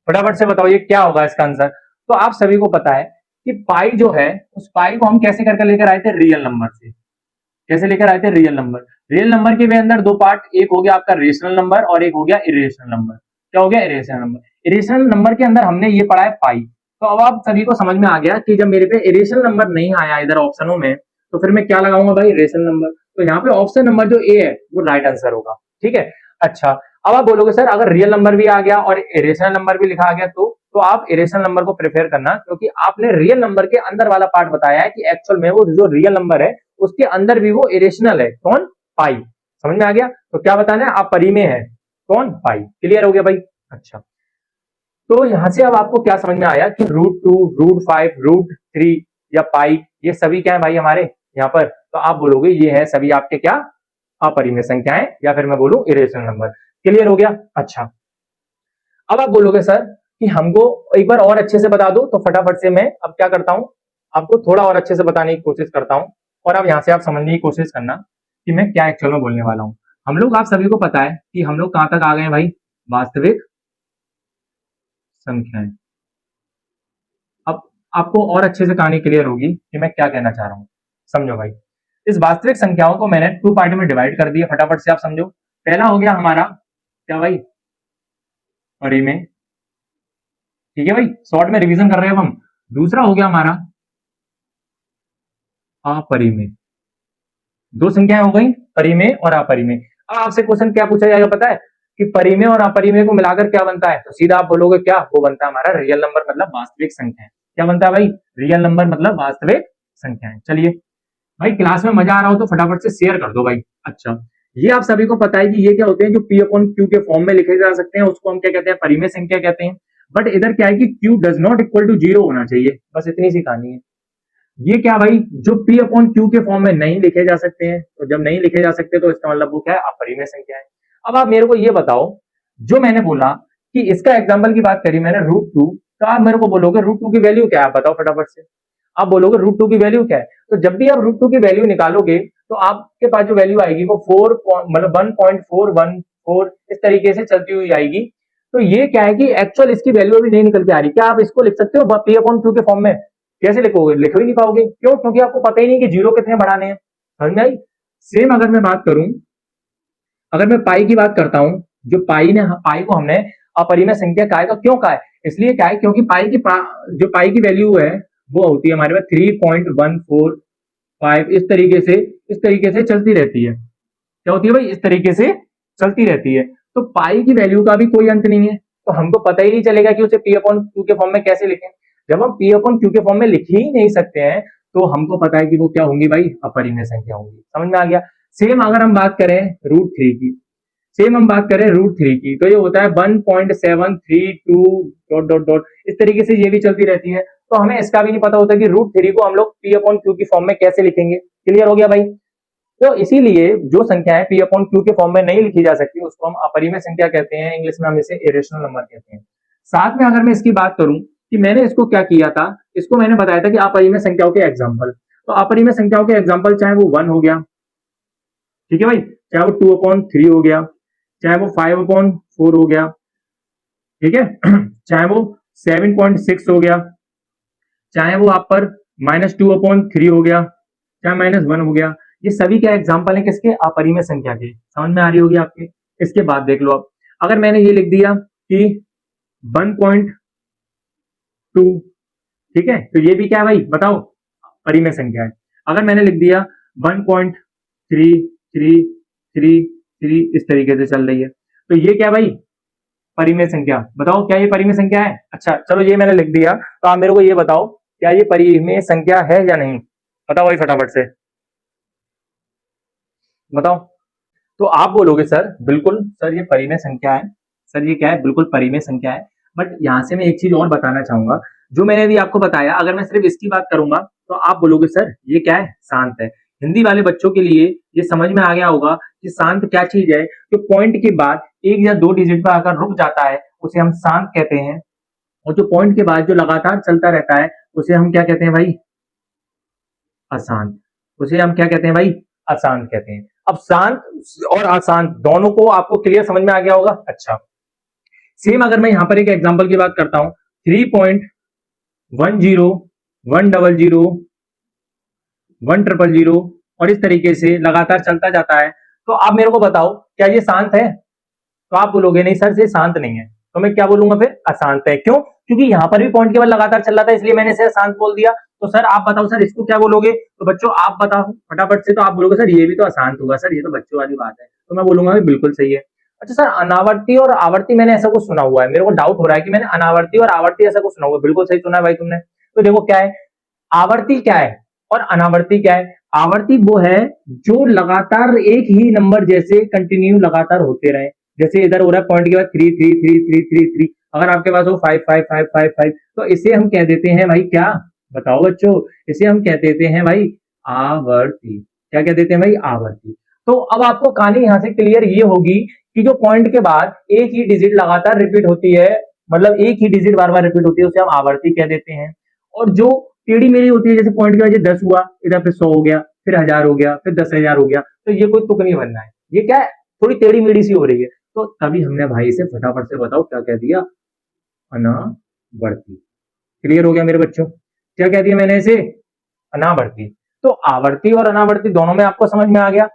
फटाफट से बताओ ये क्या होगा इसका आंसर। तो आप सभी को पता है कि पाई जो है उस पाई को हम कैसे करके लेकर आए थे? रियल नंबर से। कैसे लेकर आए थे? Real number. रियल नंबर के भी अंदर दो पार्ट, एक हो गया आपका रेशनल नंबर और एक हो गया इरेशनल नंबर। क्या हो गया? Irrational number. इरेशनल नंबर के अंदर हमने ये पढ़ा है पाई। तो अब आप सभी को समझ में आ गया कि जब मेरे पे इरेशनल नंबर नहीं आया इधर ऑप्शनों में तो फिर मैं क्या लगाऊंगा भाई? Rational number. तो यहाँ पे ऑप्शन नंबर जो ए है वो राइट आंसर होगा। ठीक है, अच्छा अब आप बोलोगे सर अगर रियल नंबर भी आ गया और इरेशनल नंबर भी लिखा आ गया तो आप इरेशनल नंबर को प्रेफर करना, क्योंकि आपने रियल नंबर के अंदर वाला पार्ट बताया है कि एक्चुअल में वो जो रियल नंबर है उसके अंदर भी वो इरेशनल है। कौन? पाई। समझ में आ गया? तो क्या बताना है? आप परिमेय है। कौन? पाई। क्लियर हो गया भाई? अच्छा, तो यहां से अब आपको क्या समझ में आया कि √2, √5, √3 या पाई ये सभी क्या है भाई हमारे यहाँ पर? तो आप बोलोगे ये है सभी आपके क्या? अपरिमेय संख्याएं, या फिर मैं बोलूं इरेशनल नंबर। क्लियर हो गया? अच्छा, अब आप बोलोगे सर कि हमको एक बार और अच्छे से बता दो, तो फटाफट से मैं अब क्या करता हूं आपको थोड़ा और अच्छे से बताने की कोशिश करता हूं, और अब यहां से आप समझने की कोशिश करना कि मैं क्या एक्चुअल में बोलने वाला हूं। हम लोग, आप सभी को पता है कि हम लोग कहां तक आ गए हैं भाई? वास्तविक संख्याएं। अब आपको और अच्छे से कहानी क्लियर होगी कि मैं क्या कहना चाह रहा हूं। समझो भाई, इस वास्तविक संख्याओं को मैंने 2 पार्ट में डिवाइड कर दिया। फटाफट से आप समझो। पहला हो गया हमारा क्या भाई? परिमेय। ठीक है भाई, शॉर्ट में रिवीजन कर रहे हैं हम। दूसरा हो गया हमारा अपरिमेय। दो संख्याएं हो गई, परिमेय और अपरिमेय। अब आपसे क्वेश्चन क्या पूछा जाएगा पता है? कि परिमेय और अपरिमेय को मिलाकर क्या बनता है? तो सीधा आप बोलोगे क्या? वो बनता है हमारा रियल नंबर, मतलब वास्तविक संख्या। क्या बनता है भाई? रियल नंबर मतलब वास्तविक संख्याएं। चलिए भाई, क्लास में मजा आ रहा हो तो फटाफट से शेयर कर दो भाई। अच्छा, ये आप सभी को पता है कि ये क्या होते हैं जो P/Q के फॉर्म में लिखे जा सकते हैं, उसको हम क्या कहते हैं? परिमेय संख्या कहते हैं। बट इधर क्या है कि Q does not equal to 0 होना चाहिए, बस इतनी सी कहानी है। ये क्या भाई? जो P/Q के फॉर्म में नहीं लिखे जा सकते हैं, तो जब नहीं लिखे जा सकते तो इसका मतलब वो क्या है? अपरिमेय संख्या है। अब आप मेरे को ये बताओ, जो मैंने बोला कि इसका एग्जाम्पल की बात करी मैंने √2, तो आप मेरे को बोलोगे √2 की वैल्यू क्या है? बताओ फटाफट से। आप बोलोगे √2 की वैल्यू क्या है? तो जब भी आप √2 की वैल्यू निकालोगे तो आपके पास जो वैल्यू आएगी वो 4 मतलब 1.414 इस तरीके से चलती हुई आएगी। तो ये क्या है कि एक्चुअल इसकी वैल्यू अभी नहीं निकल के आ रही। क्या आप इसको लिख सकते हो P/Q के फॉर्म में? कैसे लिखोगे? लिख ही नहीं पाओगे। क्यों? क्योंकि आपको पता ही नहीं कि जीरो कितने बढ़ाने हैं। समझ में आई? सेम अगर मैं बात करूं, अगर मैं पाई की बात करता हूं, जो पाई को हमने अपरिमेय संख्या कहा है, तो क्यों कहा है? इसलिए कहा है क्योंकि जो पाई की वैल्यू है वो होती है हमारे पास 3.145 इस तरीके से चलती रहती है। क्या होती है भाई? इस तरीके से चलती रहती है। तो पाई की वैल्यू का भी कोई अंत नहीं है, तो हमको पता ही नहीं चलेगा कि उसे पी अपॉन क्यू के फॉर्म में कैसे लिखें। जब हम पी अपॉन क्यू के फॉर्म में लिख ही नहीं सकते हैं तो हमको पता है कि वो क्या होंगी भाई, अपरिमेय संख्या होंगी। समझ में आ गया। सेम अगर हम बात करें रूट थ्री की, सेम हम बात करें रूट थ्री की, तो ये होता है 1.732 डॉट डॉट डॉट, इस तरीके से ये भी चलती रहती है। तो हमें इसका भी नहीं पता होता कि रूट थ्री को हम लोग पी अपॉन क्यू की फॉर्म में कैसे लिखेंगे। क्लियर हो गया भाई। तो इसीलिए जो संख्याएं पी अपॉन क्यू के फॉर्म में नहीं लिखी जा सकती उसको हम अपरिमेय संख्या कहते हैं, इंग्लिश में हम इसे इरेशनल नंबर कहते हैं। साथ में अगर मैं इसकी बात करूं कि मैंने इसको क्या किया था, इसको मैंने बताया था कि अपरिमेय संख्याओं के एग्जाम्पल, तो अपरिमेय संख्याओं के एग्जाम्पल चाहे वो 1 हो गया, ठीक है भाई, चाहे वो 2/3 हो गया, चाहे वो 5/4 हो गया, ठीक है, चाहे वो 7.6 हो गया, चाहे वो आप पर -2/3 हो गया, चाहे -1 हो गया, ये सभी क्या एग्जाम्पल है किसके, अपरिमेय संख्या के। समझ में आ रही होगी आपके। इसके बाद देख लो अब, अगर मैंने ये लिख दिया कि 1.2, ठीक है, तो ये भी क्या है भाई बताओ, परिमेय संख्या है। अगर मैंने लिख दिया 1.3333 इस तरीके से चल रही है, तो ये क्या भाई, परिमेय संख्या। बताओ क्या ये परिमेय संख्या है। अच्छा चलो ये मैंने लिख दिया, तो आप मेरे को ये बताओ क्या ये परिमेय संख्या है या नहीं, बताओ भाई फटाफट से बताओ। तो आप बोलोगे सर बिल्कुल सर ये परिमेय संख्या है, सर ये क्या है, बिल्कुल परिमेय संख्या है। बट यहां से मैं एक चीज और बताना चाहूंगा, जो मैंने अभी आपको बताया अगर मैं सिर्फ इसकी बात करूंगा तो आप बोलोगे सर ये क्या है, शांत है। हिंदी वाले बच्चों के लिए ये समझ में आ गया होगा कि शांत क्या चीज है, जो पॉइंट के बाद 1 या 2 डिजिट पर आकर रुक जाता है उसे हम शांत कहते हैं, और जो पॉइंट के बाद जो लगातार चलता रहता है उसे हम क्या कहते हैं भाई, अशांत। उसे हम क्या कहते हैं भाई, अशांत कहते हैं। अब शांत और अशांत दोनों को आपको क्लियर समझ में आ गया होगा। अच्छा सेम अगर मैं यहां पर एक एग्जांपल की बात करता हूं, 3.10 100 100 और इस तरीके से लगातार चलता जाता है, तो आप मेरे को बताओ क्या ये शांत है। तो आप बोलोगे नहीं सर ये शांत नहीं है, तो मैं क्या बोलूंगा फिर, अशांत है। क्यों, क्योंकि यहाँ पर भी पॉइंट केवल लगातार चल रहा था इसलिए मैंने इसे अशांत बोल दिया। तो सर आप बताओ सर इसको क्या बोलोगे, तो बच्चों आप बताओ फटाफट से। तो आप बोलोगे सर ये भी तो अशांत होगा, सर ये तो बच्चों वाली बात है, तो मैं बोलूंगा बिल्कुल सही है। अच्छा सर अनावर्ती और आवर्ती मैंने ऐसा कुछ सुना हुआ है, मेरे को डाउट हो रहा है कि मैंने अनावर्ती और आवर्ती ऐसा कुछ सुना हुआ है। बिल्कुल सही सुना है भाई तुमने। तो देखो क्या है, आवर्ती क्या है और अनावर्ती क्या है। आवर्ती वो है जो लगातार एक ही नंबर जैसे कंटिन्यू लगातार होते रहे, जैसे इधर हो रहा है पॉइंट के बाद 3 अगर आपके पास हो 5 तो इसे हम कह देते हैं भाई क्या, बताओ बच्चों, इसे हम कह देते हैं भाई आवर्ती। क्या कह देते हैं भाई, आवर्ती। तो अब आपको कहानी यहां से क्लियर ये होगी कि जो पॉइंट के बाद एक ही डिजिट लगातार रिपीट होती है, मतलब एक ही डिजिट बार बार रिपीट होती है, उसे हम आवर्ती कह देते हैं। और जो टेढ़ी मेढ़ी होती है, जैसे पॉइंट के बाद 10 हुआ, इधर फिर 100 हो गया, फिर 1000 हो गया, फिर 10,000 हो गया, तो ये कोई तुक नहीं बनना है, ये क्या है, थोड़ी टेढ़ी मेढ़ी सी हो रही है। तो तभी हमने भाई से फटाफट से बताओ क्या कह दिया, अनावर्ती। क्लियर हो गया मेरे बच्चों, क्या कह दिया मैंने इसे, अनावर्ती। तो आवर्ती और अनावर्ती दोनों में आपको समझ में आ गया।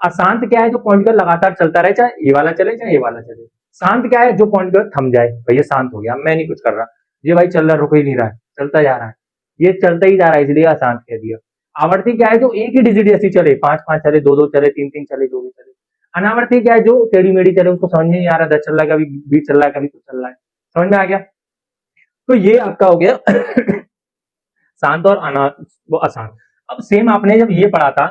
अशांत क्या है, जो पॉइंट पर लगातार चलता रहे, चाहे ये वाला चले चाहे ये वाला चले। शांत क्या है, जो पॉइंट पर थम जाए, भैया शांत हो गया, मैं नहीं कुछ कर रहा, ये भाई चल रहा, रुक ही नहीं रहा है, चलता जा रहा है, ये चलता ही जा रहा है, इसलिए अशांत कह दिया। आवर्ती क्या है, जो एक ही डिजिट जैसी चले, 5 5 चले, 2 2 चले, 3 3 चले, जो भी चले। अनावर्ती क्या है, जो टेढ़ी मेढ़ी चले, उसको समझ में नहीं आ रहा, 10 चल रहा है, कभी 20 चल रहा है, कभी कुछ चल रहा है। समझ में आ गया। तो ये आपका हो गया शांत और वो अशांत। अब सेम आपने जब ये पढ़ा था,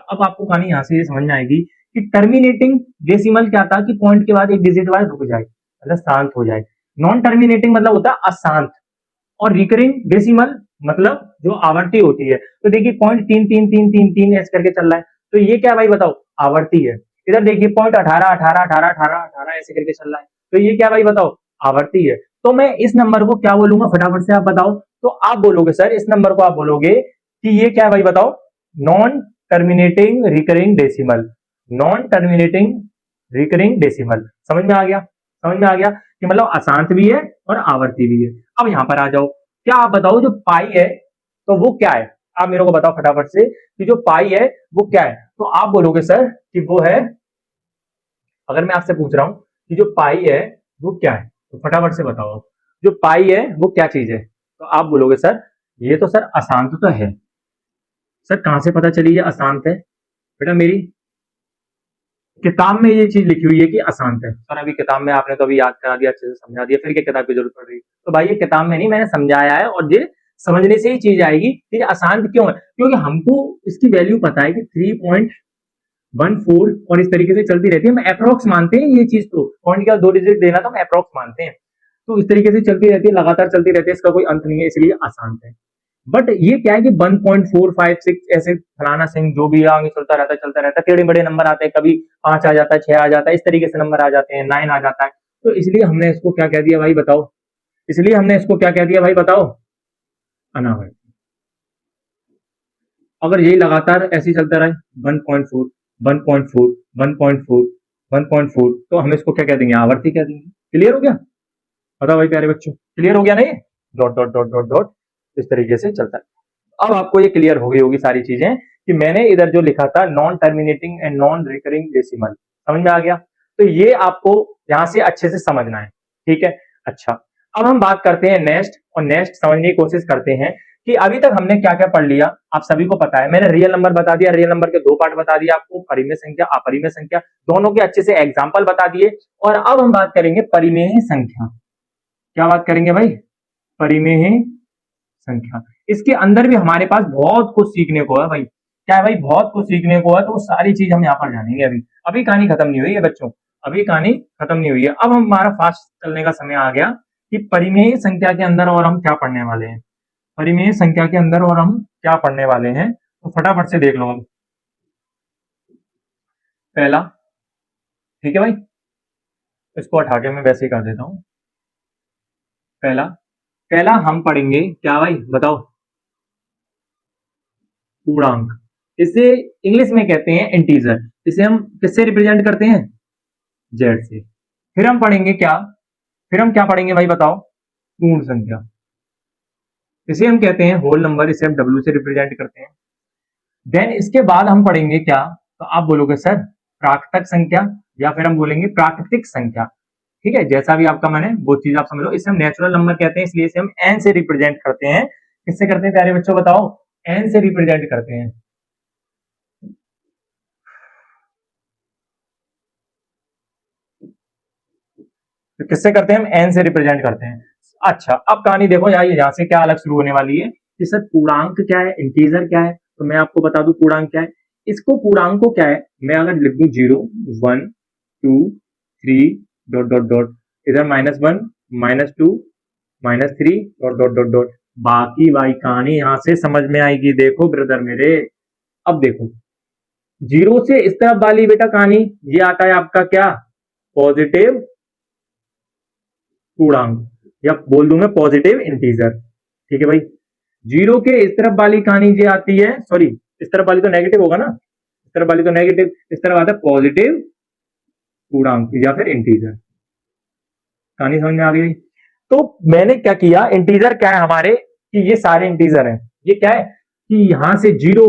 अब आपको कहानी यहां से ये समझ में आएगी कि टर्मिनेटिंग डेसिमल क्या था, कि पॉइंट के बाद एक डिजिट बाद रुक जाए, मतलब शांत हो जाए। नॉन टर्मिनेटिंग मतलब होता है अशांत, और रिकरिंग डेसिमल मतलब जो आवर्ती होती है। तो देखिए पॉइंट 3 3 3 3 3 ऐसे करके चल रहा है, तो ये क्या भाई बताओ, आवर्ती है। इधर देखिए पॉइंट 18 18 18 18 18 ऐसे करके चल रहा है, तो ये क्या भाई बताओ, आवर्ती है। तो मैं इस नंबर को क्या बोलूंगा, फटाफट से आप बताओ। तो आप बोलोगे सर इस नंबर को आप बोलोगे कि ये क्या है भाई बताओ, non terminating recurring decimal. Non terminating recurring decimal. समझ में आ गया, समझ में आ गया कि मतलब अशांत भी है और आवर्ती भी है। अब यहां पर आ जाओ, क्या आप बताओ जो पाई है तो वो क्या है, आप मेरे को बताओ फटाफट से कि जो पाई है वो क्या है। तो आप बोलोगे सर कि वो है, अगर मैं आपसे पूछ रहा हूं कि जो पाई है वो क्या है, तो फटाफट से बताओ आप, जो पाई है वो क्या चीज है। तो आप बोलोगे सर ये तो सर अशांत तो है। सर कहां से पता चली ये अशांत है, बेटा मेरी किताब में ये चीज लिखी हुई है कि अशांत है। सर अभी किताब में आपने तो अभी याद करा दिया, अच्छे से समझा दिया, फिर क्या किताब की जरूरत पड़ रही है? तो भाई ये किताब में नहीं, मैंने समझाया है, और ये समझने से ही चीज आएगी कि ये अशांत क्यों है। क्योंकि हमको इसकी वैल्यू पता है कि 3.14 और इस तरीके से चलती रहती है। हम अप्रोक्स मानते हैं ये चीज, तो पॉइंट का 2 डिजिट देना तो हम अप्रोक्स मानते हैं। तो इस तरीके से चलती रहती है, लगातार चलती रहती है, इसका कोई अंत नहीं है, इसलिए अशांत है। बट ये क्या है कि 1.456 ऐसे फलाना सिंह जो भी आगे चलता रहता है, चलता रहता है, टेढ़े बड़े नंबर आते हैं, कभी 5 आ जाता है, 6 आ जाता है, इस तरीके से नंबर आ जाते हैं, 9 आ जाता है। तो इसलिए हमने इसको क्या कह दिया भाई बताओ, इसलिए हमने इसको क्या कह दिया भाई बताओ, अनावर्त। अगर यही लगातार ऐसे ही चलता रहे 1.4 1.4 1.4 1.4, तो हम इसको क्या कह देंगे, आवर्ती कह देंगे। क्लियर हो गया? बताओ भाई प्यारे बच्चों, क्लियर हो गया नहीं? Dot dot dot dot dot इस तरीके से चलता है। अब आपको ये क्लियर हो गई होगी सारी चीजें कि मैंने इधर जो लिखा था non terminating and non recurring decimal, समझ में आ गया? तो ये आपको यहां से अच्छे से समझना है, ठीक है? अच्छा, अब हम बात करते हैं नेक्स्ट, और नेक्स्ट समझने की कोशिश करते हैं कि अभी तक हमने क्या क्या पढ़ लिया। आप सभी को पता है, मैंने रियल नंबर बता दिया, रियल नंबर के 2 पार्ट बता दिया आपको, परिमेय संख्या अपरिमेय संख्या, दोनों के अच्छे से एग्जाम्पल बता दिए। और अब हम बात करेंगे परिमेय संख्या। क्या बात करेंगे भाई? परिमेय संख्या। इसके अंदर भी हमारे पास बहुत कुछ सीखने को है भाई। क्या है भाई? बहुत कुछ सीखने को है, तो सारी चीज हम यहाँ पर जानेंगे। अभी अभी कहानी खत्म नहीं हुई है बच्चों, अभी कहानी खत्म नहीं हुई है। अब हमारा फास्ट चलने का समय आ गया कि परिमेय संख्या के अंदर और हम क्या पढ़ने वाले हैं। परिमेय संख्या के अंदर और हम क्या पढ़ने वाले हैं, तो फटाफट से देख लो। अब पहला, ठीक है भाई, इसको हटा के मैं वैसे ही कर देता हूं। पहला पहला हम पढ़ेंगे क्या भाई बताओ? पूर्णांक। इसे इंग्लिश में कहते हैं इंटीजर। इसे हम किससे रिप्रेजेंट करते हैं? जेड से। फिर हम पढ़ेंगे क्या? फिर हम क्या पढ़ेंगे भाई बताओ? पूर्ण संख्या। इसे हम कहते हैं होल नंबर, इसे हम डब्ल्यू से रिप्रेजेंट करते हैं। देन इसके बाद हम पढ़ेंगे क्या? तो आप बोलोगे सर प्राकृतक संख्या, या फिर हम बोलेंगे प्राकृतिक संख्या। ठीक है, जैसा भी आपका मन है वो चीज आप समझ लो। इसे हम नेचुरल नंबर कहते हैं, इसलिए इसे हम एन से रिप्रेजेंट करते हैं। किससे करते हैं प्यारे बच्चों बताओ? एन से रिप्रेजेंट करते हैं। तो किससे करते हैं हम? एन से रिप्रेजेंट करते हैं। अच्छा, अब कहानी देखो यार, यहाँ से क्या अलग शुरू होने वाली है कि सर पूर्णांक क्या है, इंटीजर क्या है। तो मैं आपको बता दूं पूर्णांक क्या है। इसको पूर्णांक को क्या है, मैं अगर लिख दूं 0 1 2 3 डॉट डॉट डॉट, इधर -1 -2 -3 डॉट डॉट डॉट डॉट, बाकी भाई कहानी यहां से समझ में आएगी। देखो ब्रदर मेरे, अब देखो 0 से इस तरफ वाली बेटा कहानी, ये आता है आपका क्या? पॉजिटिव पूर्णांक, या बोल दूं मैं पॉजिटिव इंटीजर। ठीक है भाई, 0 के इस तरफ वाली कहानी ये आती है, सॉरी इस तरफ वाली तो नेगेटिव होगा ना, इस तरफ वाली तो नेगेटिव, इस तरफ आता है पॉजिटिव पूर्णांक या फिर इंटीजर। कहानी समझ में आ गई? तो मैंने क्या किया, इंटीजर क्या है हमारे, कि ये सारे इंटीजर हैं। ये क्या है कि यहां से जीरो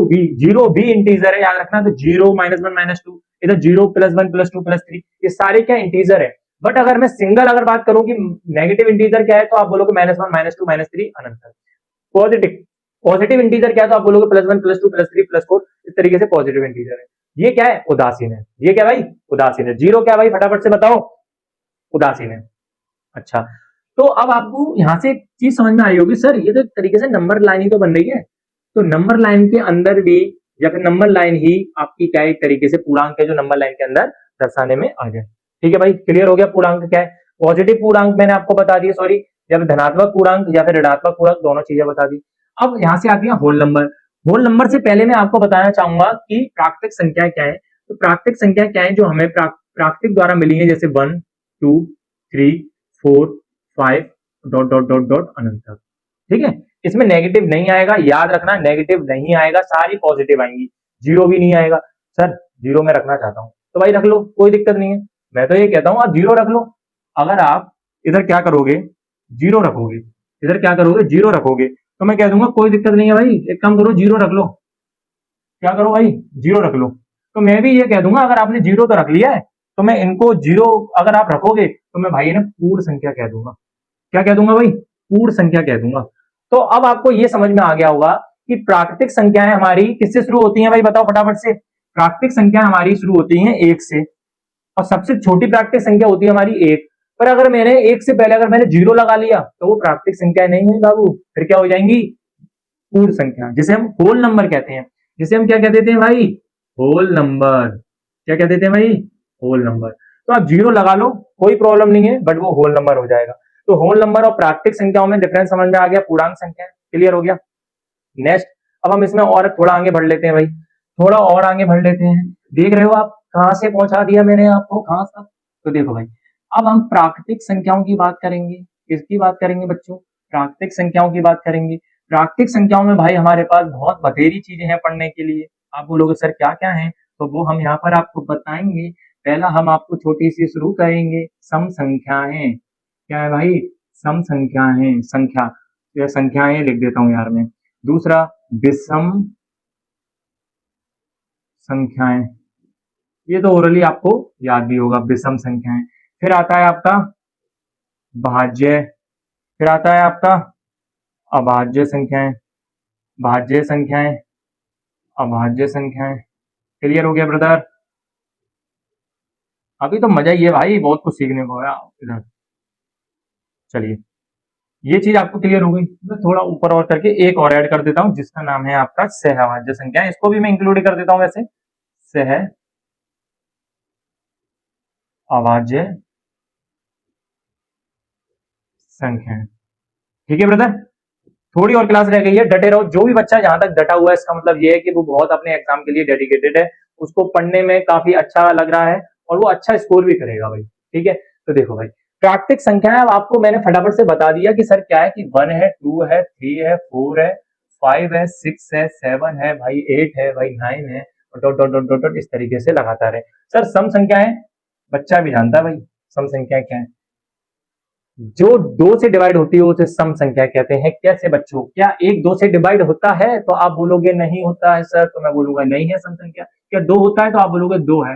भी इंटीजर है, याद रखना। तो 0 -1 -2, इधर 0 +1 +2 +3, ये सारे क्या इंटीजर है। बट अगर मैं सिंगल अगर बात करूं कि नेगेटिव इंटीजर क्या है, तो आप बोलोगे -1 -2 -3 अनंत तक। पॉजिटिव पॉजिटिव इंटीजर क्या है, तो आप बोलोगे +1 +2 +3 +4, इस तरीके से पॉजिटिव इंटीजर है। ये क्या है? उदासीन है। ये क्या भाई? उदासीन है। 0 क्या भाई, फटाफट से बताओ? उदासीन है। अच्छा, तो अब आपको यहां से एक चीज समझ में आई होगी, सर ये तो एक तरीके से नंबर लाइन ही तो बन रही है। तो नंबर लाइन के अंदर भी, या फिर नंबर लाइन ही आपकी क्या एक तरीके से पूर्णांक है, जो नंबर लाइन के अंदर दर्शाने में आ जाए। ठीक है भाई, क्लियर हो गया पूर्णांक क्या है? पॉजिटिव पूर्णांक मैंने आपको बता दिया, सॉरी, या फिर धनात्मक पूर्णांक या फिर ऋणात्मक पूर्णांक, दोनों चीजें बता दी। अब यहां से आती है होल नंबर। होल नंबर से पहले मैं आपको बताना चाहूंगा कि प्राकृतिक संख्या क्या है। तो प्राकृतिक संख्या क्या है जो हमें प्राकृतिक द्वारा मिली है, जैसे 1 2 3 4 5 डॉट डॉट डॉट डॉट अनंत तक। ठीक है, इसमें नेगेटिव नहीं आएगा, याद रखना, नेगेटिव नहीं आएगा, सारी पॉजिटिव आएंगी। 0 भी नहीं आएगा। सर 0 में रखना चाहता हूं, तो भाई रख लो, कोई दिक्कत नहीं है। मैं तो ये कहता हूं आप 0 रख लो। अगर आप इधर क्या करोगे, 0 रखोगे, इधर क्या करोगे, 0 रखोगे, तो मैं कह दूंगा कोई दिक्कत नहीं है भाई, एक काम करो 0 रख लो। क्या करो भाई? 0 रख लो। तो मैं भी ये कह दूंगा अगर आपने 0 तो रख लिया है, तो मैं इनको 0 अगर आप रखोगे, तो मैं भाई ना पूर्ण संख्या कह दूंगा। क्या कह दूंगा भाई? पूर्ण संख्या कह दूंगा। तो अब आपको ये समझ में आ गया होगा कि प्राकृतिक संख्याएं हमारी किससे शुरू होती हैं भाई बताओ फटाफट से? प्राकृतिक संख्या हमारी शुरू होती हैं 1 से। और सबसे छोटी प्राकृतिक संख्या होती है हमारी एक। पर अगर मैंने एक से पहले अगर मैंने जीरो लगा लिया तो वो प्राकृतिक संख्या नहीं हुई बाबू, फिर क्या हो जाएंगी, पूर्ण संख्या, जिसे हम होल नंबर कहते हैं। जिसे हम क्या कह देते हैं भाई, होल नंबर। क्या कह देते हैं भाई, होल नंबर। तो आप जीरो लगा लो, कोई प्रॉब्लम नहीं है, बट वो होल नंबर हो जाएगा। तो होल नंबर और प्राकृतिक संख्याओं में डिफरेंस समझ में आ गया, पूर्णांक संख्या क्लियर हो गया। नेक्स्ट, अब हम इसमें और थोड़ा आगे बढ़ लेते हैं भाई, थोड़ा और आगे बढ़ लेते हैं। देख रहे हो आप कहां से पहुंचा दिया मैंने आपको, कहां तक। तो देखो भाई, अब हम प्राकृतिक संख्याओं की बात करेंगे। किसकी बात करेंगे बच्चों, प्राकृतिक संख्याओं की बात करेंगे। प्राकृतिक संख्याओं में भाई हमारे पास बहुत बथेरी चीजें हैं पढ़ने के लिए। आप बोलोगे सर क्या क्या है, तो वो हम यहाँ पर आपको बताएंगे। पहला हम आपको छोटी सी शुरू करेंगे, सम संख्याएं। क्या है भाई, सम संख्याएं, संख्या, यह संख्याएं लिख देता हूं यार मैं। दूसरा, विषम संख्याएं, ये तो ओरली आपको याद भी होगा, विषम संख्याएं। फिर आता है आपका भाज्य, फिर आता है आपका अभाज्य संख्याएं, भाज्य संख्याएं, अभाज्य संख्याएं। क्लियर हो गया ब्रदर। अभी तो मजा ही है भाई, बहुत कुछ सीखने को है इधर। चलिए, ये चीज आपको क्लियर हो गई। मैं थोड़ा ऊपर और करके एक और ऐड कर देता हूं, जिसका नाम है आपका सहअभाज्य संख्या। इसको भी मैं इंक्लूड कर देता हूं वैसे, सह अभाज्य संख्या। ठीक है ब्रदर, थोड़ी और क्लास रह गई है, डटे रहो। जो भी बच्चा जहां तक डटा हुआ है, इसका मतलब ये है कि वो बहुत अपने एग्जाम के लिए डेडिकेटेड है, उसको पढ़ने में काफी अच्छा लग रहा है और वो अच्छा स्कोर भी करेगा भाई। ठीक है, तो देखो भाई, प्राकृतिक संख्या है, अब आपको मैंने फटाफट से बता दिया कि सर क्या है, कि 1 है, 2 है, 3 है, 4 है, 5 है, 6 है, 7 है भाई, 8 है भाई, 9 है, और dot dot dot dot dot इस तरीके से लगातार है। सर सम संख्या है, बच्चा भी जानता है भाई सम संख्या क्या है। जो 2 से डिवाइड होती है उसे सम संख्या कहते हैं। कैसे बच्चों, क्या एक 2 से डिवाइड होता है, तो आप बोलोगे नहीं होता है सर, तो मैं बोलूंगा नहीं है सम संख्या। क्या 2 होता है, तो आप बोलोगे 2 है।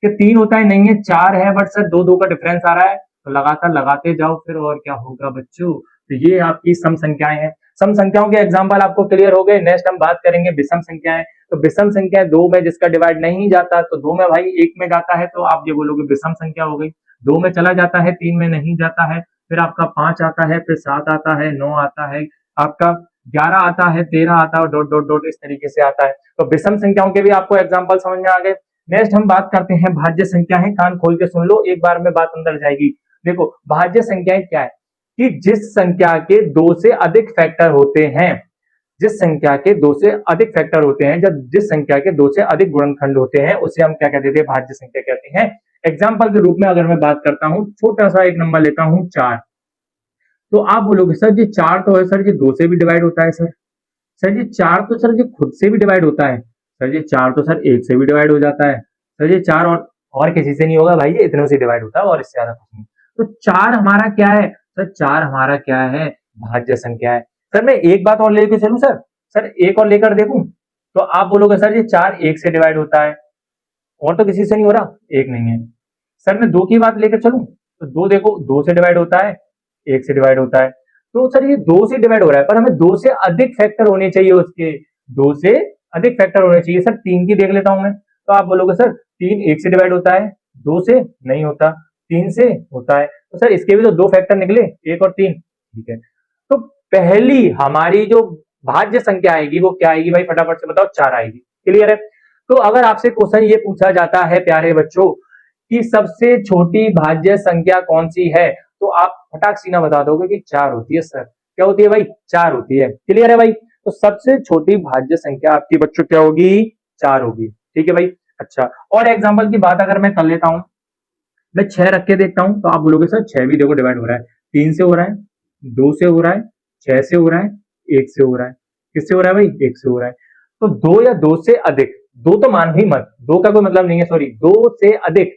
क्या 3 होता है, नहीं है। 4 है, बट सर 2 2 का डिफरेंस आ रहा है, तो लगातार लगाते जाओ फिर, और क्या होगा बच्चों, तो ये आपकी सम संख्याएं हैं। सम संख्याओं के एग्जाम्पल आपको क्लियर हो गए। नेक्स्ट हम बात करेंगे विषम संख्याएं। तो विषम संख्या 2 में जिसका डिवाइड नहीं जाता, तो 2 में भाई 1 में जाता है, तो आप ये बोलोगे विषम संख्या हो गई। 2 में चला जाता है, 3 में नहीं जाता है, फिर आपका 5 आता है, फिर 7 आता है, 9 आता है, आपका 11 आता है, 13 आता है, डॉट डॉट डॉट इस तरीके से आता है। तो विषम संख्याओं के भी आपको एग्जाम्पल समझ में आ गए। नेक्स्ट हम बात करते हैं भाज्य संख्याएं। कान खोल के सुन लो, एक बार में बात अंदर जाएगी। देखो भाज्य संख्याएं क्या है, कि जिस संख्या के 2 से अधिक फैक्टर होते हैं, जिस संख्या के 2 से अधिक फैक्टर होते हैं, जब जिस संख्या के 2 से अधिक गुणनखंड होते हैं, उसे हम क्या कहते थे, भाज्य संख्या कहते हैं। एग्जाम्पल के रूप में अगर मैं बात करता हूं, छोटा सा एक नंबर लेता हूं 4, तो आप बोलोगे सर जी 4 तो है सर जी 2 से भी डिवाइड होता है सर। सर जी 4 तो सर जी खुद से भी डिवाइड होता है। सर जी 4 तो सर 1 से भी डिवाइड हो जाता है। सर जी 4 और किसी से नहीं होगा भाई, ये इतनों से डिवाइड होता है और इससे ज्यादा कुछ नहीं। तो 4 हमारा क्या है सर, 4 हमारा क्या है, भाज्य संख्या है। सर मैं एक बात और लेके चलूं सर एक और लेकर देखूं, तो आप बोलोगे सर जी 4 1 से डिवाइड होता है, और तो किसी से नहीं हो रहा, एक नहीं है। सर मैं 2 की बात लेकर चलूं, तो 2 देखो 2 से डिवाइड होता है, 1 से डिवाइड होता है। तो सर ये 2 से डिवाइड हो रहा है, पर हमें 2 से अधिक फैक्टर होने चाहिए उसके, 2 से अधिक फैक्टर होने चाहिए। सर 3 की देख लेता हूं मैं, तो आप बोलोगे सर 3 1 से डिवाइड होता है, 2 से नहीं होता, 3 से होता है। तो सर इसके भी तो 2 फैक्टर निकले, 1 और 3। ठीक है, तो पहली हमारी जो भाज्य संख्या आएगी वो क्या आएगी भाई, फटाफट से बताओ, 4 आएगी। क्लियर है। तो अगर आपसे क्वेश्चन ये पूछा जाता है प्यारे बच्चों, कि सबसे छोटी भाज्य संख्या कौन सी है, तो आप फटाक सीना बता दोगे कि 4 होती है सर। क्या होती है भाई, 4 होती है। क्लियर है भाई। तो सबसे छोटी भाज्य संख्या आपकी बच्चों क्या होगी, 4 होगी। ठीक है भाई। अच्छा, और एग्जाम्पल की बात अगर मैं कर लेता हूं, मैं 6 रख के देखता हूं, तो आप बोलोगे सर 6 भी देखो डिवाइड हो रहा है, 3 से हो रहा है, 2 से हो रहा है, 6 से हो रहा है, 1 से हो रहा है। किससे हो रहा है भाई, 1 से हो रहा है। तो 2 या 2 से अधिक, 2 तो मान ही मत, 2 का कोई मतलब नहीं है, सॉरी, 2 से अधिक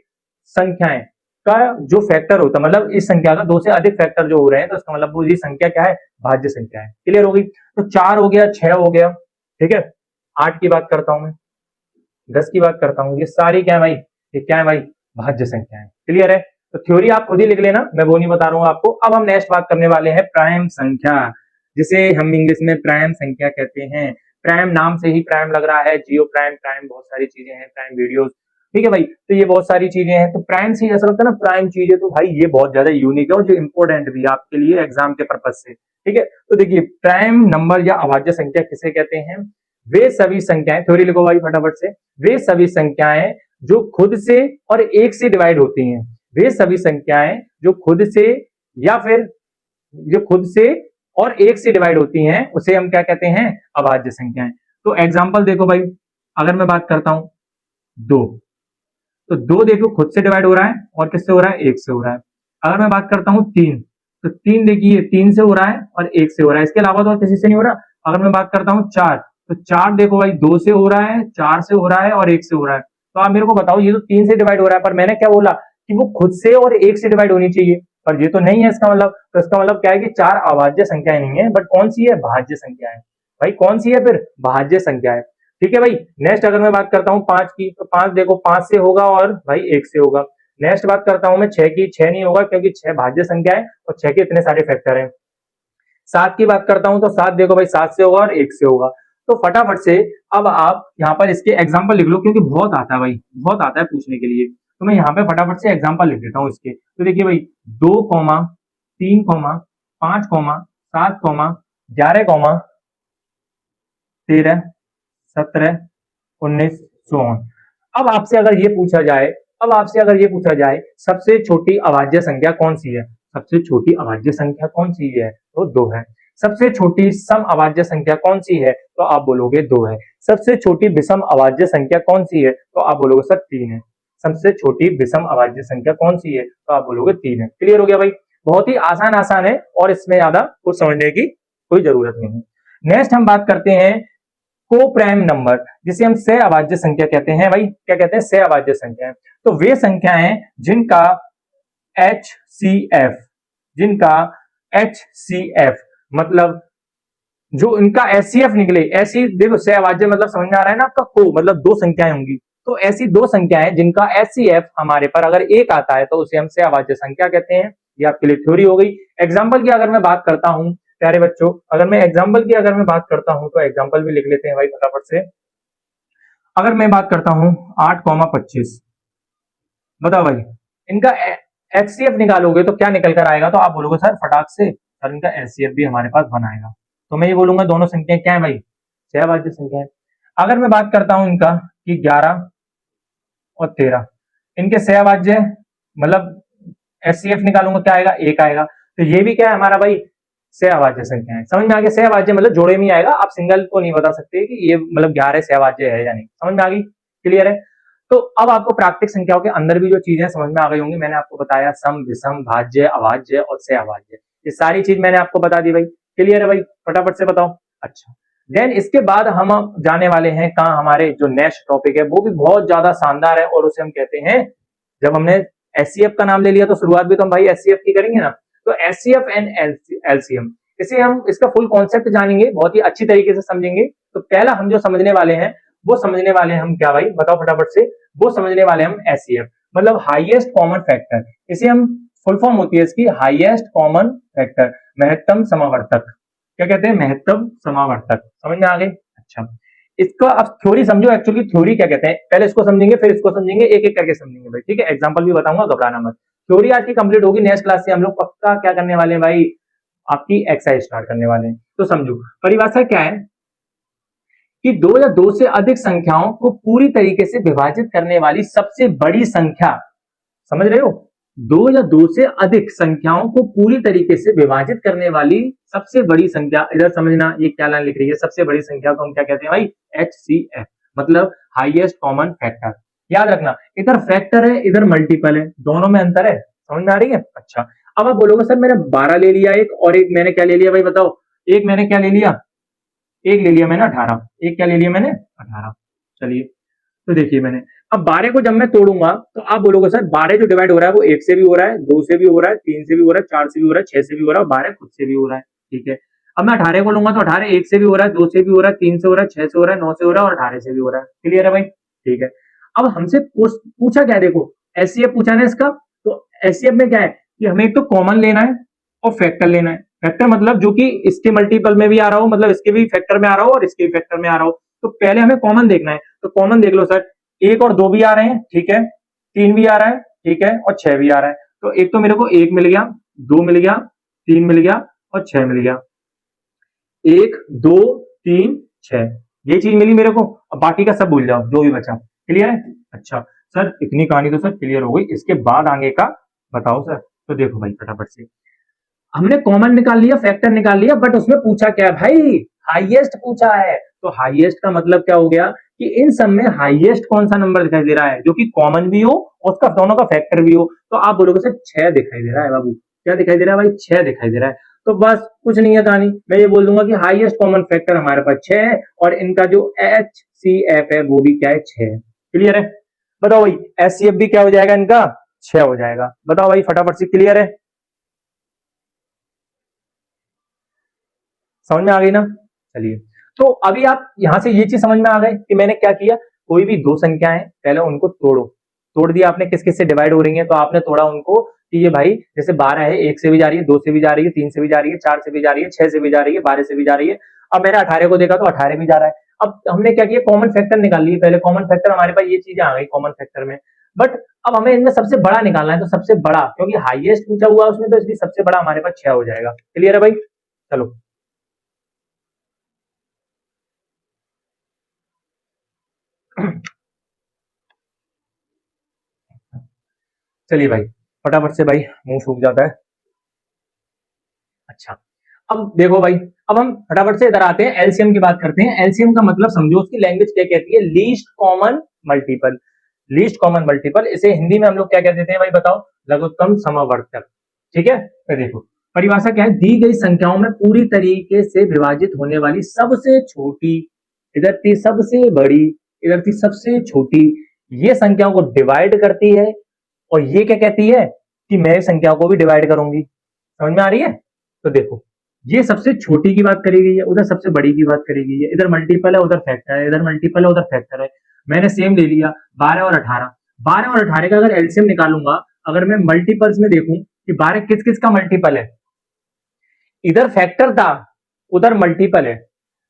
संख्याएं का जो फैक्टर होता है, मतलब इस संख्या का 2 से अधिक फैक्टर जो हो रहे हैं, तो इसका मतलब वो ये संख्या क्या है, भाज्य संख्या है। क्लियर हो गई। तो 4 हो गया, 6 हो गया, ठीक है। 8 की बात करता हूं मैं, 10 की बात करता हूं, ये सारी क्या है भाई, ये क्या है भाई, भाज्य संख्या है। क्लियर है। तो थ्योरी आप खुद ही लिख लेना, मैं वो नहीं बता रहा हूं आपको। अब हम नेक्स्ट बात करने वाले हैं प्राइम संख्या, जिसे हम इंग्लिश में प्राइम संख्या कहते हैं। प्राइम नाम से ही प्राइम लग रहा है, जियो प्राइम, प्राइम बहुत सारी चीजें हैं, प्राइम वीडियोस, ठीक है भाई। तो ये बहुत सारी चीजें हैं। तो प्राइम चीज ऐसा लगता है ना, प्राइम चीज है तो भाई ये बहुत ज्यादा यूनिक है और जो इंपॉर्टेंट भी है आपके लिए एग्जाम के पर्पज से। ठीक है, तो देखिए प्राइम नंबर या अभाज्य संख्या किसे कहते हैं? वे सभी संख्याएं, थ्योरी लिखो भाई फटाफट से, वे सभी संख्याएं जो खुद से और एक से डिवाइड होती हैं। वे सभी संख्याएं जो खुद से या फिर जो खुद से और एक से डिवाइड होती हैं उसे हम क्या कहते हैं? अभाज्य संख्याएं। तो एग्जांपल देखो भाई, अगर मैं बात करता हूं दो, तो दो देखो खुद से डिवाइड हो रहा है और किससे हो रहा है? एक से हो रहा है। अगर मैं बात करता हूं तीन, तो तीन देखिए तीन से हो रहा है और एक से हो रहा है, इसके अलावा तो किसी से नहीं हो रहा। अगर मैं बात करता हूं चार, तो चार देखो भाई दो से हो रहा है, चार से हो रहा है और एक से हो रहा है। तो आप मेरे को बताओ, ये तो तीन से डिवाइड हो रहा है, पर मैंने क्या बोला कि वो खुद से और एक से डिवाइड होनी चाहिए, पर ये तो नहीं है इसका मतलब। तो इसका मतलब क्या है कि चार अभाज्य संख्याएं नहीं है, बट कौन सी है? भाज्य संख्या है। भाई कौन सी है फिर? भाज्य संख्या है। ठीक है भाई। नेक्स्ट अगर मैं बात करता हूँ पांच की, तो पांच देखो पांच से होगा और भाई एक से होगा। नेक्स्ट बात करता हूं मैं छह की, छह नहीं होगा क्योंकि छह भाज्य संख्या है और छह के इतने सारे फैक्टर हैं। सात की बात करता हूं तो सात देखो भाई सात से होगा और एक से होगा। तो फटाफट से अब आप यहाँ पर इसके एग्जाम्पल लिख लो, क्योंकि बहुत आता है भाई, बहुत आता है पूछने के लिए। तो मैं यहाँ पे फटाफट से एग्जाम्पल लिख देता हूँ इसके। तो देखिए भाई दो कॉमा, तीन कॉमा, पांच कॉमा, सात कॉमा, 11 कॉमा, 13, 17, 19, 16। अब आपसे अगर ये पूछा जाए, अब आपसे अगर ये पूछा जाए सबसे छोटी अभाज्य संख्या कौन सी है? सबसे छोटी अभाज्य संख्या कौन सी है? तो दो है। सबसे छोटी सम अभाज्य संख्या कौन सी है? तो आप बोलोगे दो है। सबसे छोटी विषम अभाज्य संख्या कौन सी है? तो आप बोलोगे सर तीन है। सबसे छोटी विषम अभाज्य संख्या कौन सी है? तो आप बोलोगे तीन है। क्लियर हो गया भाई? बहुत ही आसान आसान है और इसमें ज्यादा कुछ समझने की कोई जरूरत नहीं है। नेक्स्ट हम बात करते हैं को प्राइम नंबर, जिसे हम सह अभाज्य संख्या कहते हैं। भाई क्या कहते हैं? सह अभाज्य संख्या। तो वे संख्याएं जिनका HCF, जिनका HCF मतलब जो इनका HCF निकले, ऐसी देखो सह अभाज्य मतलब समझ में आ रहा है ना आपका? को मतलब दो संख्याएं होंगी, तो ऐसी दो संख्याएं जिनका HCF हमारे पर अगर एक आता है तो उसे हम सह अभाज्य संख्या कहते हैं। ये आपके लिए थ्योरी हो गई। एग्जाम्पल की अगर मैं बात करता हूं प्यारे बच्चों, अगर मैं एग्जाम्पल की अगर मैं बात करता हूं तो एग्जाम्पल भी लिख लेते हैं भाई फटाफट से। अगर मैं बात करता हूं 8,25, बताओ भाई इनका HCF निकालोगे तो क्या निकल कर आएगा? तो आप बोलोगे सर फटाक से सर इनका HCF भी हमारे पास बनाएगा। तो मैं ये बोलूंगा दोनों संख्याएं क्या है भाई? सहभाज्य संख्या है। अगर मैं बात करता हूं इनका कि 11 और 13 इनके सहभाज्य मतलब HCF निकालूंगा क्या आएगा? एक आएगा। तो ये भी क्या है हमारा भाई? सहभाज्य संख्या है। समझ में आ गया? सहभाज्य मतलब जोड़े में आएगा, आप सिंगल को नहीं बता सकते कि ये मतलब 11 सहभाज्य है या नहीं। समझ में आ गई? क्लियर है? तो अब आपको प्राकृतिक संख्याओं के अंदर भी जो चीजें समझ में आ गई होंगी, मैंने आपको बताया सम, विषम, भाज्य, अभाज्य और सहभाज्य, ये सारी चीज मैंने आपको बता दी भाई। क्लियर है भाई? फटाफट से बताओ। अच्छा, देन इसके बाद हम जाने वाले हैं कहा, हमारे जो नेक्स्ट टॉपिक है वो भी बहुत ज्यादा शानदार है और उसे हम कहते हैं, जब हमने HCF का नाम ले लिया तो शुरुआत भी तो हम भाई HCF की करेंगे ना। तो HCF एंड LCM, इसे हम इसका फुल कॉन्सेप्ट जानेंगे, बहुत ही अच्छी तरीके से समझेंगे। तो पहला हम जो समझने वाले हैं वो समझने वाले हम क्या भाई? बताओ फटाफट से। वो समझने वाले हम HCF मतलब हाईएस्ट कॉमन फैक्टर। इसे हम फुल फॉर्म होती है इसकी हाईएस्ट कॉमन फैक्टर, महत्तम समावर्तक। क्या कहते हैं? महत्तम समावर्तक। समझ में आ गई? अच्छा, इसका अब थ्योरी समझो। एक्चुअली थ्योरी क्या कहते हैं, पहले इसको समझेंगे फिर इसको समझेंगे, एक एक करके समझेंगे भाई। ठीक है, एग्जांपल भी बताऊंगा, घबराना मत। थ्योरी आज की कंप्लीट होगी, नेक्स्ट क्लास से हम लोग पक्का क्या करने वाले हैं भाई? आपकी एक्सरसाइज स्टार्ट करने वाले हैं। तो समझो परिभाषा क्या है कि दो या दो से अधिक संख्याओं को पूरी तरीके से विभाजित करने वाली सबसे बड़ी संख्या। समझ रहे हो? दो या दो से अधिक संख्याओं को पूरी तरीके से विभाजित करने वाली सबसे बड़ी संख्या। इधर समझना ये क्या लाइन लिख रही है? सबसे बड़ी संख्या को हम क्या कहते हैं भाई? HCF मतलब हाईएस्ट कॉमन फैक्टर। याद रखना, इधर फैक्टर है इधर मल्टीपल है, दोनों में अंतर है। समझ में आ रही है? अच्छा, अब आप बोलोगे सर मैंने 12 ले लिया एक, और एक मैंने क्या ले लिया भाई बताओ? एक मैंने क्या ले लिया? एक ले लिया मैंने 18। एक क्या ले लिया मैंने? 18। चलिए, तो देखिए मैंने अब 12 को जब मैं तोड़ूंगा तो आप बोलोगे सर 12 जो डिवाइड हो रहा है वो एक से भी हो रहा है, दो से भी हो रहा है, तीन से भी हो रहा है, चार से भी हो रहा है, छह से भी हो रहा है, 12 खुद से भी हो रहा है। ठीक है, अब मैं 18 को लूंगा तो 18 एक से भी हो रहा है, दो से भी हो रहा है, तीन से हो रहा है, छह से हो रहा है, 9 से हो रहा है और 18 से भी हो रहा है। क्लियर है भाई? ठीक है, अब हमसे पूछा क्या है? देखो HCF पूछा ना इसका। तो HCF में क्या है कि हमें एक तो कॉमन लेना है और फैक्टर लेना है। फैक्टर मतलब जो कि इसके मल्टीपल में भी आ रहा हो, मतलब इसके भी फैक्टर में आ रहा हो और इसके भी फैक्टर में आ रहा हो। तो पहले हमें कॉमन देखना है, तो कॉमन देख लो सर। एक और दो भी आ रहे हैं, ठीक है, तीन भी आ रहा है, ठीक है, और छह भी आ रहा है। तो एक तो मेरे को एक मिल गया, दो मिल गया, तीन मिल गया और छह मिल गया। एक, दो, तीन, छह, ये चीज मिली मेरे को। अब बाकी का सब भूल जाओ जो भी बचा। क्लियर है? अच्छा सर, इतनी कहानी तो सर क्लियर हो गई, इसके बाद आगे का बताओ सर। तो देखो भाई फटाफट से, हमने कॉमन निकाल लिया, फैक्टर निकाल लिया, बट उसमें पूछा क्या है भाई? हाईएस्ट पूछा है। तो हाईएस्ट का मतलब क्या हो गया कि इन सब में हाईएस्ट कौन सा नंबर दिखाई दे रहा है जो कि कॉमन भी हो और उसका दोनों का फैक्टर भी हो। तो आप बोलोगे सर 6 दिखाई दे रहा है बाबू। क्या दिखाई दे रहा है भाई? 6 दिखाई दे रहा है। तो बस कुछ नहीं है कहानी, मैं ये बोल दूंगा कि हाईएस्ट कॉमन फैक्टर हमारे पास 6 है और इनका जो एच सी एफ है वो भी क्या है? 6 है। क्लियर है? बताओ भाई, एच सी एफ भी क्या हो जाएगा इनका? 6 हो जाएगा। बताओ भाई फटाफट से, क्लियर है? समझ में आ गई ना? चलिए, तो अभी आप यहां से ये चीज समझ में आ गए कि मैंने क्या किया। कोई भी दो संख्याएं पहले उनको तोड़ो। तोड़ दिया आपने, किस किस से डिवाइड हो रही है, तो आपने तोड़ा उनको कि ये भाई जैसे 12 है, एक से भी जा रही है, दो से भी जा रही है, तीन से भी जा रही है, चार से भी जा रही है, छह से भी जा रही है, 12 से भी जा रही है। अब मैंने 18 को देखा तो 18 भी जा रहा है। अब हमने क्या किया, कॉमन फैक्टर निकाल लिए। पहले कॉमन फैक्टर हमारे पास ये चीजें आ गई कॉमन फैक्टर में, बट अब हमें इनमें सबसे बड़ा निकालना है। तो सबसे बड़ा, क्योंकि हाईएस्ट पूछा हुआ उसमें, तो इसलिए सबसे बड़ा हमारे पास 6 हो जाएगा। क्लियर है भाई? चलो, चलिए भाई फटाफट से, भाई मुंह सूख जाता है। अच्छा, अब देखो भाई, अब हम फटाफट से इधर आते हैं, एलसीएम की बात करते हैं। एलसीएम का मतलब समझो, उसकी लैंग्वेज क्या कहती है? Least common multiple. Least common multiple, इसे हिंदी में हम लोग क्या कह देते हैं भाई बताओ? लघुत्तम समवर्तक। ठीक है, तो देखो परिभाषा क्या है, दी गई संख्याओं में पूरी तरीके से विभाजित होने वाली सबसे छोटी, इधर थी सबसे बड़ी, इधर थी सबसे छोटी, ये संख्याओं को डिवाइड करती है। और ये क्या कहती है कि मैं संख्याओं को भी डिवाइड करूंगी। समझ में आ रही है? तो देखो, ये सबसे छोटी की बात करी गई है, उधर सबसे बड़ी की बात करी गई है, इधर मल्टीपल है, उधर फैक्टर है, इधर मल्टीपल है, उधर फैक्टर है। मैंने सेम ले लिया 12 और 18। 12 और 18 का अगर एलसीएम निकालूंगा, अगर मैं मल्टीपल्स में देखूं कि 12 किस किस का मल्टीपल है, इधर फैक्टर था, उधर मल्टीपल है।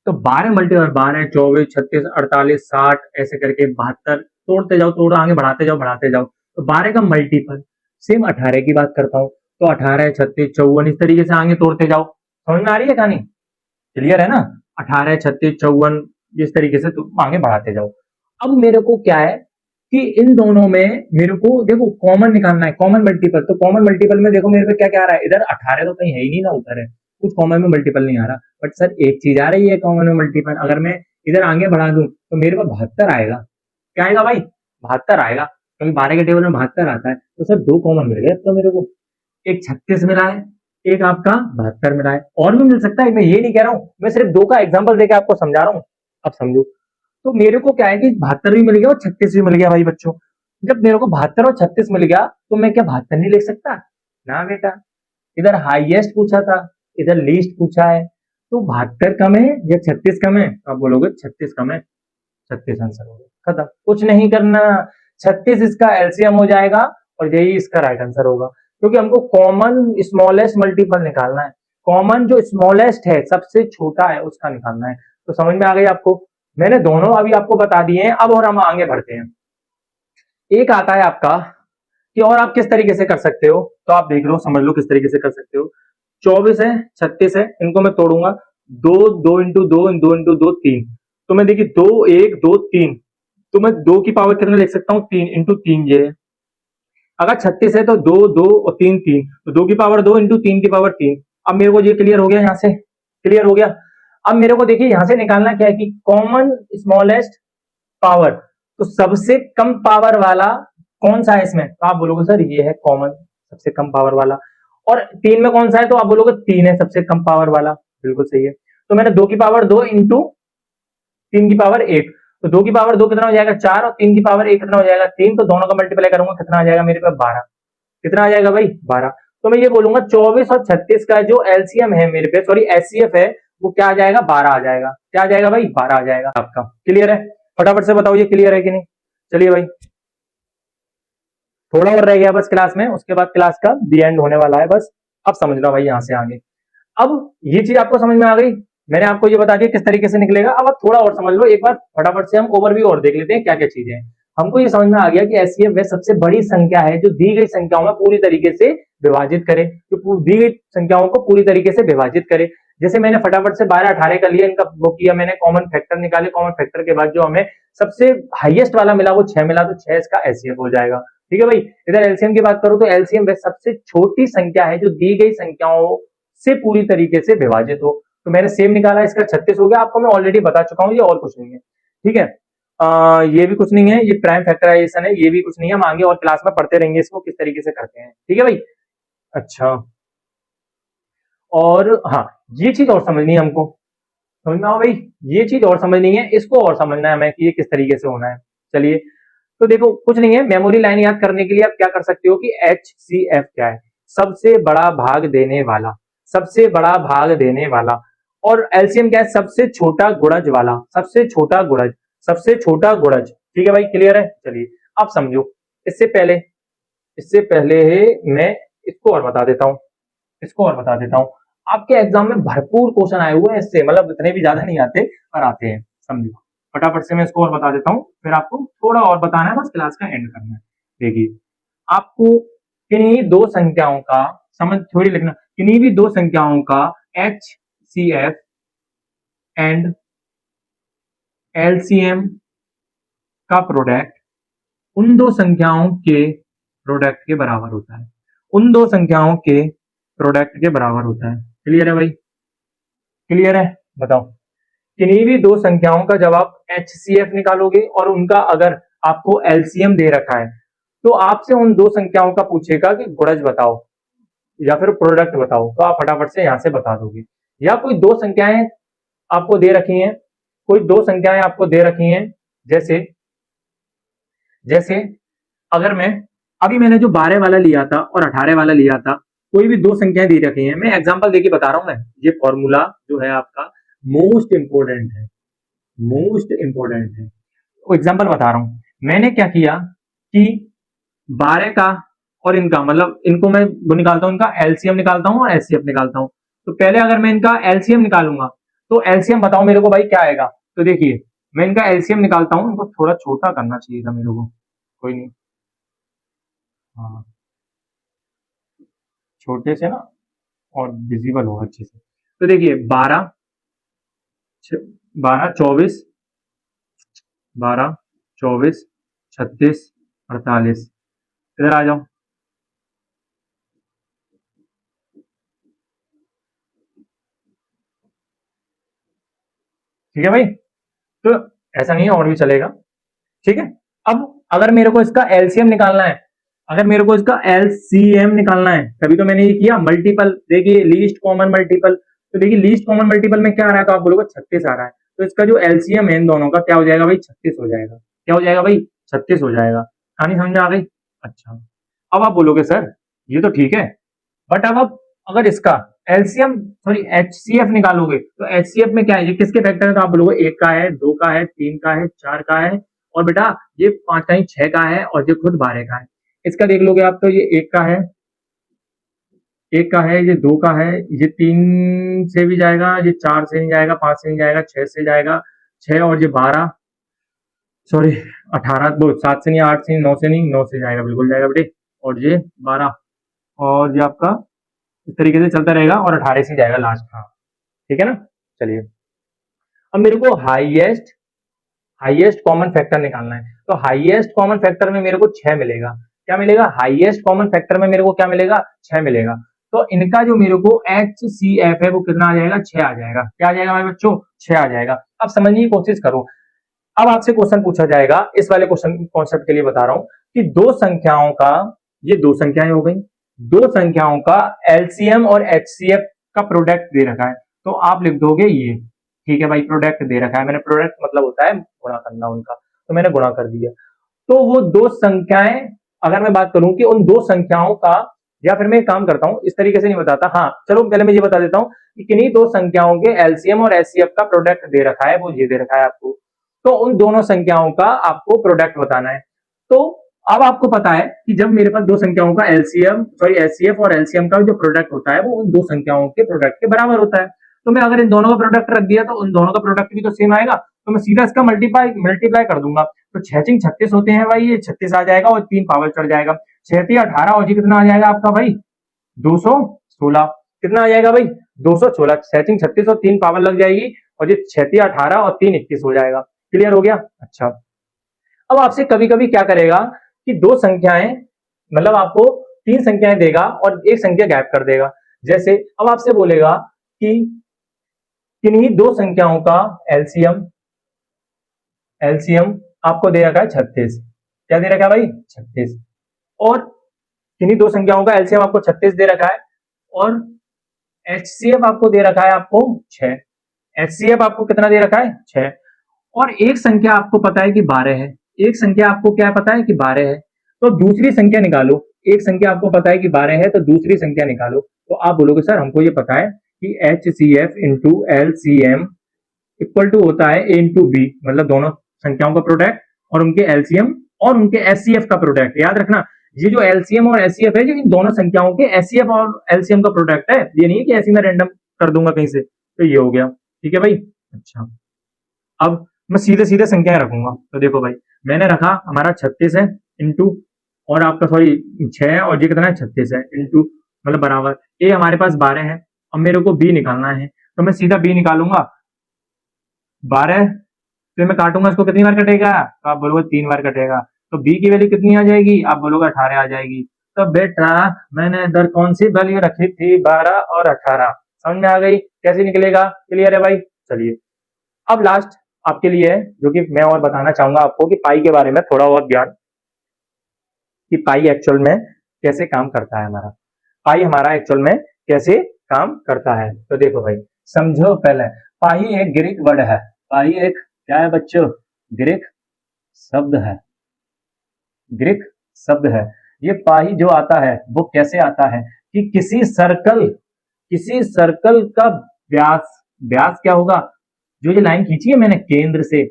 तो 12 मल्टीपल, 12, 24, 36, 48, 60, ऐसे करके 72, तोड़ते जाओ, तोड़ आगे बढ़ाते जाओ, बढ़ाते जाओ। तो 12 का मल्टीपल। सेम 18 की बात करता हूं, तो 18, 36, 54, इस तरीके से आगे तोड़ते जाओ। समझ में आ रही है कहानी? क्लियर है ना? 18, 36, 54, इस तरीके से आगे बढ़ाते जाओ। अब मेरे को क्या है कि इन दोनों में मेरे को देखो कॉमन निकालना है, कॉमन मल्टीपल। तो कॉमन मल्टीपल में देखो मेरे पे क्या क्या आ रहा है, इधर 18 तो कहीं है ही नहीं ना, ऊपर है, कुछ कॉमन में मल्टीपल नहीं आ रहा। बट सर एक चीज आ रही है कॉमन में मल्टीपल, अगर मैं इधर आगे बढ़ा दूं तो मेरे पास 72 आएगा। क्या आएगा भाई? 72 आएगा, क्योंकि 12 के टेबल में 72 आता है। तो सर दो कॉमन मिल गए अब तो मेरे को, एक 36 मिला है, एक आपका 72 मिला है। और भी मिल सकता है, मैं ये नहीं कह रहा हूं, मैं सिर्फ दो का एग्जाम्पल देकर आपको समझा रहा हूं। अब समझो, तो मेरे को क्या है कि 72 भी मिल गया और 36 भी मिल गया भाई बच्चों। जब मेरे को 72 और 36 मिल गया, तो मैं क्या 72 नहीं लिख सकता? ना बेटा, इधर हाईएस्ट पूछा था, इधर लीस्ट पूछा है। तो 72 कम है या 36 कम है? तो आप बोलोगे 36 कम है, 36 आंसर हो गया, खत्म, कुछ नहीं करना। 36 इसका एलसीएम हो जाएगा और यही इसका राइट आंसर होगा, क्योंकि हमको कॉमन स्मॉलेस्ट मल्टीपल निकालना है। कॉमन जो स्मॉलेस्ट है, सबसे छोटा है, उसका निकालना है। तो समझ में आ गई आपको? मैंने दोनों अभी आपको बता दिए हैं। अब और हम आगे बढ़ते हैं। एक आता है आपका कि और आप किस तरीके से कर सकते हो, तो आप देख लो, समझ लो किस तरीके से कर सकते हो। 24 है, 36 है, इनको मैं तोड़ूंगा। दो, दो इंटू दो, दो इंटू दो, तीन। तो मैं देखिए, दो, एक, दो, तीन। तो मैं दो की पावर कितना लिख सकता हूँ? तीन इंटू तीन, ये है। अगर 36 है तो दो, दो और तीन, तीन। तो दो की पावर दो इंटू तीन की पावर तीन। अब मेरे को ये क्लियर हो गया, यहां से क्लियर हो गया। अब मेरे को देखिए यहां से निकालना क्या है कि कॉमन स्मॉलेस्ट पावर, तो सबसे कम पावर वाला कौन सा है इसमें? तो आप बोलोगे सर ये है कॉमन, सबसे कम पावर वाला। और तीन में कौन सा है? तो आप बोलोगे तीन है सबसे कम पावर वाला। बिल्कुल सही है। तो मैंने दो की पावर दो इंटू तीन की पावर एक, तो दो की पावर दो कितना हो जाएगा? चार, और तीन की पावर एक कितना हो जाएगा? तीन। तो दोनों का मल्टीप्लाई करूंगा, कितना आ जाएगा मेरे पास? 12। कितना आ जाएगा भाई? 12। तो मैं ये बोलूंगा 24 और 36 का जो एलसीएम है मेरे पे, सॉरी एचसीएफ है, वो क्या आ जाएगा? 12 आ जाएगा। क्या आ जाएगा भाई? 12 आ जाएगा आपका। क्लियर है? फटाफट से बताओ ये क्लियर है कि नहीं। चलिए भाई, थोड़ा और रह गया बस क्लास में, उसके बाद क्लास का दी एंड होने वाला है बस। अब समझ लो भाई यहां से आगे। अब ये चीज आपको समझ में आ गई, मैंने आपको ये बता दिया किस तरीके से निकलेगा। अब आप थोड़ा और समझ लो एक बार, फटाफट से हम ओवरव्यू और देख लेते हैं क्या क्या चीजें हैं। हमको ये समझ में आ गया कि एचसीएफ वह सबसे बड़ी संख्या है जो दी गई संख्याओं में पूरी तरीके से विभाजित करे, जो दी गई संख्याओं को पूरी तरीके से विभाजित करे। जैसे मैंने फटाफट से 12 18 का लिया, इनका वो किया मैंने, कॉमन फैक्टर निकाले, कॉमन फैक्टर के बाद जो हमें सबसे हाईएस्ट वाला मिला वो 6 मिला, तो 6 इसका एचसीएफ हो जाएगा। ठीक है भाई। इधर एलसीएम की बात करूं तो एलसीएम वह सबसे छोटी संख्या है जो दी गई संख्याओं से पूरी तरीके से विभाजित हो। तो मैंने सेम निकाला, इसका 36 हो गया, आपको मैं ऑलरेडी बता चुका हूं, ये और कुछ नहीं है। ठीक है। ये भी कुछ नहीं है, ये प्राइम फैक्टराइजेशन है, ये भी कुछ नहीं है, हम आगे और क्लास में पढ़ते रहेंगे इसको किस तरीके से करते हैं। ठीक है भाई। अच्छा, और हाँ, ये चीज और समझनी है हमको, समझ में आओ भाई, ये चीज और समझनी है, इसको और समझना है हमें कि ये किस तरीके से होना है। चलिए, तो देखो कुछ नहीं है, मेमोरी लाइन याद करने के लिए आप क्या कर सकते हो कि HCF क्या है, सबसे बड़ा भाग देने वाला, सबसे बड़ा भाग देने वाला, और एलसीएम क्या है, सबसे छोटा गुणज वाला, सबसे छोटा गुणज, सबसे छोटा गुणज। ठीक है भाई, क्लियर है। चलिए अब समझो, इससे पहले मैं इसको और बता देता हूं, इसको और बता देता हूं। आपके एग्जाम में भरपूर क्वेश्चन आए हुए हैं इससे, मतलब इतने भी ज्यादा नहीं आते पर आते हैं, समझो। फटाफट से मैं इसको और बता देता हूं, फिर आपको थोड़ा और बताना है, बस क्लास का एंड करना है। देखिए, आपको किन्हीं दो संख्याओं का, समझ थोड़ी लिखना, किन्हीं भी दो संख्याओं का HCF एंड LCM का प्रोडक्ट उन दो संख्याओं के प्रोडक्ट के बराबर होता है, उन दो संख्याओं के प्रोडक्ट के बराबर होता है। क्लियर है भाई, क्लियर है। बताओ, किन्हीं भी दो संख्याओं का जब आप HCF निकालोगे और उनका अगर आपको LCM दे रखा है, तो आपसे उन दो संख्याओं का पूछेगा कि गुणज बताओ या फिर प्रोडक्ट बताओ, तो आप फटाफट से यहां से बता दोगे। या कोई दो संख्याएं आपको दे रखी हैं, कोई दो संख्याएं आपको दे रखी हैं, जैसे जैसे अगर मैंने जो 12 वाला लिया था और 18 वाला लिया था, कोई भी दो संख्याएं दे रखी हैं, मैं एग्जांपल देके बता रहा हूं। मैं ये फॉर्मूला जो है आपका मोस्ट इंपोर्टेंट है, मोस्ट इंपोर्टेंट है। तो एग्जांपल बता रहा हूं, मैंने क्या किया कि 12 का और इनका, मतलब इनको मैं वो निकालता हूं, इनका एलसीएम निकालता हूं और एचसीएफ निकालता हूं। तो पहले अगर मैं इनका एलसीएम निकालूंगा, तो एलसीएम बताओ मेरे को भाई क्या आएगा। तो देखिए, मैं इनका एलसीएम निकालता हूं, इनको थोड़ा छोटा करना चाहिए था मेरे को, कोई नहीं, हाँ, छोटे से ना और विजिबल हो अच्छे से। तो देखिए, 12 12 24 12 24 36 48, इधर आ जाओ। ठीक है भाई, तो ऐसा नहीं है, और भी चलेगा। ठीक है। अब अगर मेरे को इसका एलसीएम निकालना है, अगर मेरे को इसका एलसीएम निकालना है, तभी तो मैंने ये किया मल्टीपल। देखिए, लीस्ट कॉमन मल्टीपल, तो देखिए लीस्ट कॉमन मल्टीपल में क्या आ रहा है, तो आप बोलोगे 36 आ रहा है, तो इसका जो एलसीएम है इन दोनों का क्या हो जाएगा भाई, 36 हो जाएगा। क्या हो जाएगा भाई, 36 हो जाएगा। कहानी समझ में आ गई। अच्छा, अब आप बोलोगे सर ये तो ठीक है, बट अब आप अगर इसका एलसीएम सॉरी एचसीएफ निकालोगे, तो एचसीएफ में क्या है, ये किसके फैक्टर है, तो आप बोलोगे 1 का है, 2 का है, 3 का है, 4 का है, और बेटा ये 5 का ही 6 का है, और ये खुद 12 का है। इसका देख लोगे आप, तो ये 1 का है, 1 का है, ये 2 का है, ये 3 से भी जाएगा, ये 4 से नहीं जाएगा, 5 से नहीं जाएगा, 6 से जाएगा, 6 और ये 12 सॉरी 18, दो 7 से नहीं, 8 से नहीं, 9 से नहीं, 9 से जाएगा, बिल्कुल जाएगा बेटे, और ये 12, और ये आपका इस तरीके से चलता रहेगा, और 18 से जाएगा लास्ट। हाँ, ठीक है ना। चलिए, अब मेरे को हाईएस्ट हाईएस्ट कॉमन फैक्टर निकालना है, तो हाईएस्ट कॉमन फैक्टर में मेरे को 6 मिलेगा। क्या मिलेगा, हाईएस्ट कॉमन फैक्टर में मेरे को क्या मिलेगा, 6 मिलेगा। तो इनका जो मेरे को HCF है वो कितना आ जाएगा, 6 आ जाएगा। क्या आ जाएगा भाई बच्चों, 6 आ जाएगा। अब समझने की कोशिश करो, अब आपसे क्वेश्चन पूछा जाएगा, इस वाले क्वेश्चन कॉन्सेप्ट के लिए बता रहा हूं कि दो संख्याओं का, ये दो संख्याएं हो गई, दो संख्याओं का एलसीएम और एचसीएफ का प्रोडक्ट दे रखा है, तो आप लिख दोगे ये। ठीक है भाई, प्रोडक्ट दे रखा है, मैंने प्रोडक्ट मतलब होता है गुणा करना उनका, तो मैंने गुणा कर दिया। तो वो दो संख्याएं, अगर मैं बात करूं कि उन दो संख्याओं का, या फिर मैं एक काम करता हूं, इस तरीके से नहीं बताता, हाँ चलो पहले मैं ये बता देता हूं कि किन्हीं दो संख्याओं के एलसीएम और एचसीएफ का प्रोडक्ट दे रखा है, वो ये दे रखा है आपको, तो उन दोनों संख्याओं का आपको प्रोडक्ट बताना है। तो अब आपको पता है कि जब मेरे पास दो संख्याओं का एलसीएम सॉरी एचसीएफ और एलसीएम का जो प्रोडक्ट होता है वो उन दो संख्याओं के प्रोडक्ट के बराबर होता है। तो मैं अगर इन दोनों का प्रोडक्ट रख दिया तो उन दोनों का प्रोडक्ट भी तो सेम आएगा, तो मैं सीधा इसका मल्टीप्लाई कर दूंगा। तो 6×36 होते हैं भाई, ये 36 आ जाएगा और 3 पावर चढ़ जाएगा। 6×18 और ये कितना आ जाएगा आपका भाई 216। कितना आ जाएगा भाई 216। 6×36 और 3 पावर लग जाएगी और ये 6×18 और 3×21 हो जाएगा। क्लियर हो गया। अच्छा, अब आपसे कभी कभी क्या करेगा कि दो संख्याएं, मतलब आपको 3 संख्याएं देगा और एक संख्या गैप कर देगा। जैसे अब आपसे बोलेगा कि किन्हीं दो संख्याओं का एलसीएम एलसीएम आपको दे रखा है 36। क्या दे रखा है भाई 36। और किन्हीं दो संख्याओं का एलसीएम आपको 36 दे रखा है और एचसीएफ आपको दे रखा है आपको 6। एचसीएफ आपको कितना दे रखा है 6। और एक संख्या आपको पता है कि 12 है। एक संख्या आपको क्या पता है कि 12 है, तो दूसरी संख्या निकालो। एक संख्या आपको पता है कि 12 है तो दूसरी संख्या निकालो। तो आप बोलोगे सर हमको ये पता है कि HCF into LCM equal to होता है ए इंटू बी, मतलब दोनों संख्याओं का प्रोडक्ट और उनके एलसीएम और उनके एचसीएफ का प्रोडक्ट। याद रखना ये जो एलसीएम और एचसीएफ है, जो इन दोनों संख्याओं के एचसीएफ और एलसीएम का प्रोडक्ट है, ये नहीं है कि ऐसे मैं रैंडम कर दूंगा कहीं से। तो ये हो गया, ठीक है भाई। अच्छा, अब मैं सीधे सीधे संख्याएं रखूंगा। तो देखो भाई मैंने रखा हमारा 36 है इंटू और आपका सॉरी 6 है और ये कितना है 36 है इंटू मतलब बराबर ए हमारे पास 12 है। अब मेरे को बी निकालना है तो मैं सीधा बी निकालूंगा। 12 फिर मैं काटूंगा इसको, कितनी बार कटेगा? तो आप बोलोगे 3 बार कटेगा। तो बी की वैल्यू कितनी आ जाएगी? आप बोलोगे 18 आ जाएगी। तो बेटा मैंने इधर कौन सी वैल्यू रखी थी? 12 और 18। समझ में आ गई कैसे निकलेगा? क्लियर है भाई। चलिए अब लास्ट आपके लिए है जो कि मैं और बताना चाहूंगा आपको कि पाई के बारे में थोड़ा और ज्ञान, कि पाई एक्चुअल में कैसे काम करता है। हमारा पाई हमारा एक्चुअल में कैसे काम करता है तो देखो भाई समझो पहले। पाई एक ग्रीक वर्ड है। पाई एक क्या है बच्चों? ग्रीक शब्द है। ग्रीक शब्द है। ये पाई जो आता है वो कैसे आता है कि किसी सर्कल का व्यास, व्यास क्या होगा? जो ये लाइन खींची है मैंने केंद्र से,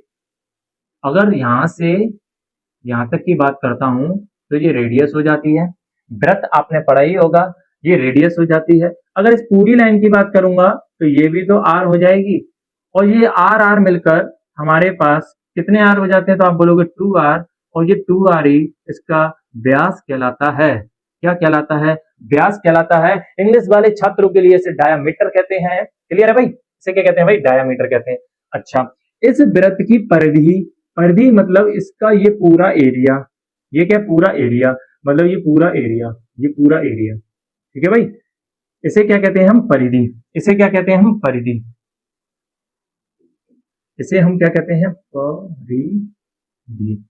अगर यहां से यहां तक की बात करता हूं तो ये रेडियस हो जाती है। वृत्त आपने पढ़ा ही होगा, ये रेडियस हो जाती है। अगर इस पूरी लाइन की बात करूंगा तो ये भी तो आर हो जाएगी और ये आर आर मिलकर हमारे पास कितने आर हो जाते हैं? तो आप बोलोगे 2r और ये 2r ही इसका व्यास कहलाता है। क्या कहलाता है? व्यास कहलाता है। इंग्लिश वाले छात्रों के लिए इसे डायामीटर कहते हैं। क्लियर है भाई? इसे क्या कहते हैं भाई? डायामीटर कहते हैं। अच्छा, इस वृत्त की परिधि, परिधि मतलब इसका ये पूरा एरिया, ये क्या पूरा एरिया, मतलब ये पूरा एरिया, ये पूरा एरिया, ठीक है भाई। इसे क्या कहते हैं हम? परिधि। इसे क्या कहते हैं हम? परिधि। इसे हम क्या कहते हैं? परिधि।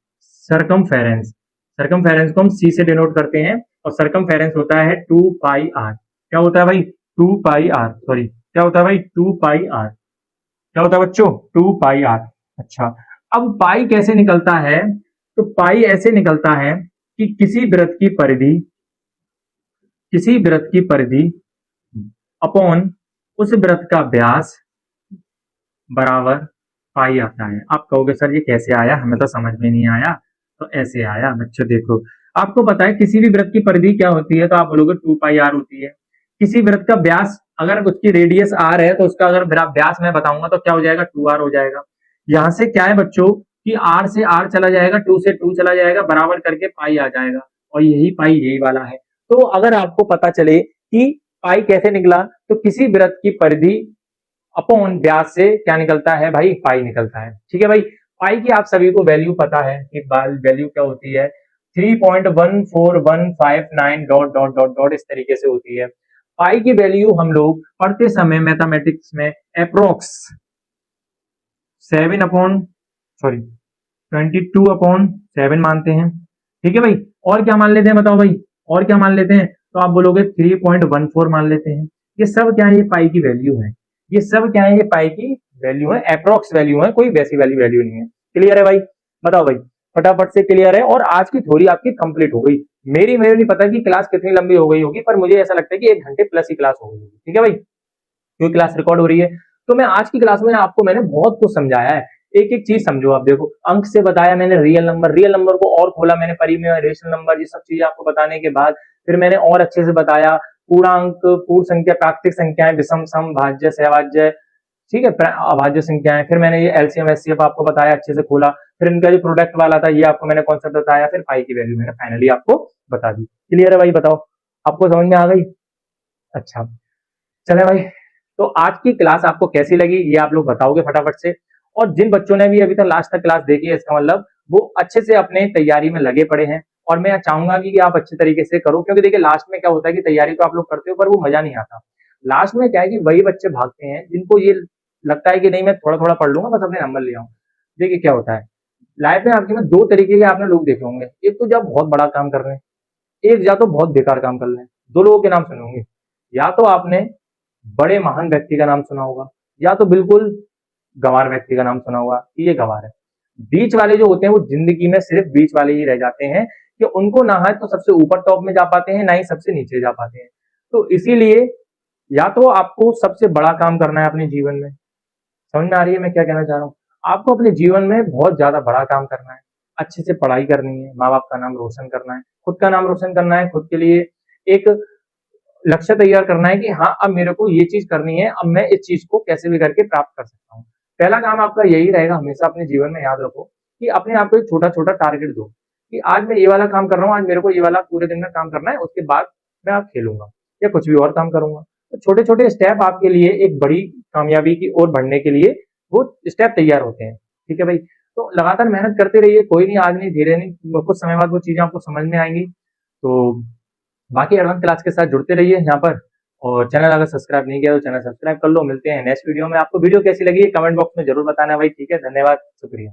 सरकमफेरेंस, सरकमफेरेंस को हम सी से डिनोट करते हैं और सरकमफेरेंस होता है 2 पाई आर। क्या होता है भाई? 2 पाई आर, सॉरी क्या होता है भाई? 2 पाई आर। क्या होता है बच्चों? 2 पाई आर। अच्छा, अब पाई कैसे निकलता है? तो पाई ऐसे निकलता है कि किसी वृत्त की परिधि, किसी वृत्त की परिधि अपॉन उस वृत्त का व्यास बराबर पाई आता है। आप कहोगे सर ये कैसे आया, हमें तो समझ में नहीं आया। तो ऐसे आया बच्चों। देखो आपको पता है किसी भी वृत्त की परिधि क्या होती है? तो आप बोलोगे 2 पाई आर होती है। किसी वृत्त का व्यास, अगर उसकी रेडियस आर है तो उसका अगर व्यास मैं बताऊंगा तो क्या हो जाएगा? 2r हो जाएगा। यहां से क्या है बच्चों कि r से r चला जाएगा, 2 से 2 चला जाएगा, बराबर करके पाई आ जाएगा और यही पाई यही वाला है। तो अगर आपको पता चले कि पाई कैसे निकला तो किसी वृत्त की परिधि अपॉन व्यास से क्या निकलता है भाई? पाई निकलता है। ठीक है भाई। पाई की आप सभी को वैल्यू पता है कि वैल्यू क्या होती है? 3.14159 डॉट डॉट डॉट डॉट इस तरीके से होती है। पाई की वैल्यू हम लोग पढ़ते समय मैथमेटिक्स में अप्रोक्स 22/7 मानते हैं। ठीक है भाई। और क्या मान लेते हैं बताओ भाई? और क्या मान लेते हैं? तो आप बोलोगे 3.14 मान लेते हैं। ये सब क्या है? ये पाई की वैल्यू है। ये सब क्या है? ये पाई की वैल्यू है, अप्रोक्स वैल्यू है, कोई वैसी वाली वैल्यू नहीं है। क्लियर है भाई? बताओ भाई फटाफट से। क्लियर है? और आज की थ्योरी आपकी कंप्लीट हो गई। मेरी मुझे नहीं पता कि क्लास कितनी लंबी हो गई होगी, पर मुझे ऐसा लगता है कि 1 घंटे प्लस ही क्लास हो गई होगी। ठीक है भाई, क्योंकि क्लास रिकॉर्ड हो रही है। तो मैं आज की क्लास में आपको मैंने बहुत कुछ समझाया है। एक एक चीज समझो। आप देखो अंक से बताया मैंने, रियल नंबर को और खोला मैंने परी में, रेशनल नंबर, ये सब चीजें आपको बताने के बाद फिर मैंने और अच्छे से बताया पूर्णांक, पूर्ण संख्या, प्राकृतिक संख्याएं, विषम सम, भाज्य, सहभाज्य, ठीक है, अभाज्य संख्याएं। फिर मैंने ये एलसीएम एचसीएफ आपको बताया, अच्छे से खोला। फिर इनका जो प्रोडक्ट वाला था ये आपको मैंने कॉन्सेप्ट बताया, फिर पाई की वैल्यू मैंने फाइनली आपको बता दी। क्लियर है भाई? बताओ, आपको समझ में आ गई? अच्छा, चले भाई, तो आज की क्लास आपको कैसी लगी ये आप लोग बताओगे फटाफट से। और जिन बच्चों ने भी अभी तक लास्ट तक क्लास देखी है, इसका मतलब वो अच्छे से अपने तैयारी में लगे पड़े हैं। और मैं चाहूंगा कि आप अच्छे तरीके से करो, क्योंकि देखिए लास्ट में क्या होता है कि तैयारी तो आप लोग करते हो पर वो मजा नहीं आता। लास्ट में क्या है कि वही बच्चे भागते हैं जिनको ये लगता है कि नहीं मैं थोड़ा थोड़ा पढ़ लूंगा बस अपने नंबर ले आऊँ। देखिए क्या होता है लाइफ में आपके में दो तरीके के आपने लोग देखे होंगे, एक तो जब बहुत बड़ा काम कर रहे हैं, एक या तो बहुत बेकार काम कर रहे हैं। दो लोगों के नाम सुने होंगे, या तो आपने बड़े महान व्यक्ति का नाम सुना होगा, या तो बिल्कुल गंवार व्यक्ति का नाम सुना होगा कि ये गंवार है। बीच वाले जो होते हैं वो जिंदगी में सिर्फ बीच वाले ही रह जाते हैं, कि उनको ना है तो सबसे ऊपर टॉप में जा पाते हैं, ना ही सबसे नीचे जा पाते हैं। तो इसीलिए या तो आपको सबसे बड़ा काम करना है अपने जीवन में, समझ में आ रही है मैं क्या कहना चाह रहा हूँ? आपको अपने जीवन में बहुत ज्यादा बड़ा काम करना है, अच्छे से पढ़ाई करनी है, माँ बाप का नाम रोशन करना है, खुद का नाम रोशन करना है, खुद के लिए एक लक्ष्य तैयार करना है कि हाँ अब मेरे को ये चीज करनी है, अब मैं इस चीज को कैसे भी करके प्राप्त कर सकता हूँ। पहला काम आपका यही रहेगा, हमेशा अपने जीवन में याद रखो कि अपने आप को एक छोटा छोटा टारगेट दो कि आज मैं ये वाला काम कर रहा हूँ, आज मेरे को ये वाला पूरे दिन में काम करना है, उसके बाद मैं आप खेलूंगा या कुछ भी और काम करूंगा। तो छोटे छोटे स्टेप आपके लिए एक बड़ी कामयाबी की ओर बढ़ने के लिए वो स्टेप तैयार होते हैं। ठीक है भाई? तो लगातार मेहनत करते रहिए, कोई नहीं आज नहीं धीरे नहीं कुछ समय बाद वो चीजें आपको समझ में आएंगी। तो बाकी एडवांस क्लास के साथ जुड़ते रहिए यहाँ पर, और चैनल अगर सब्सक्राइब नहीं किया तो चैनल सब्सक्राइब कर लो। मिलते हैं नेक्स्ट वीडियो में। आपको वीडियो कैसी लगी कमेंट बॉक्स में जरूर बताना भाई। ठीक है, धन्यवाद, शुक्रिया।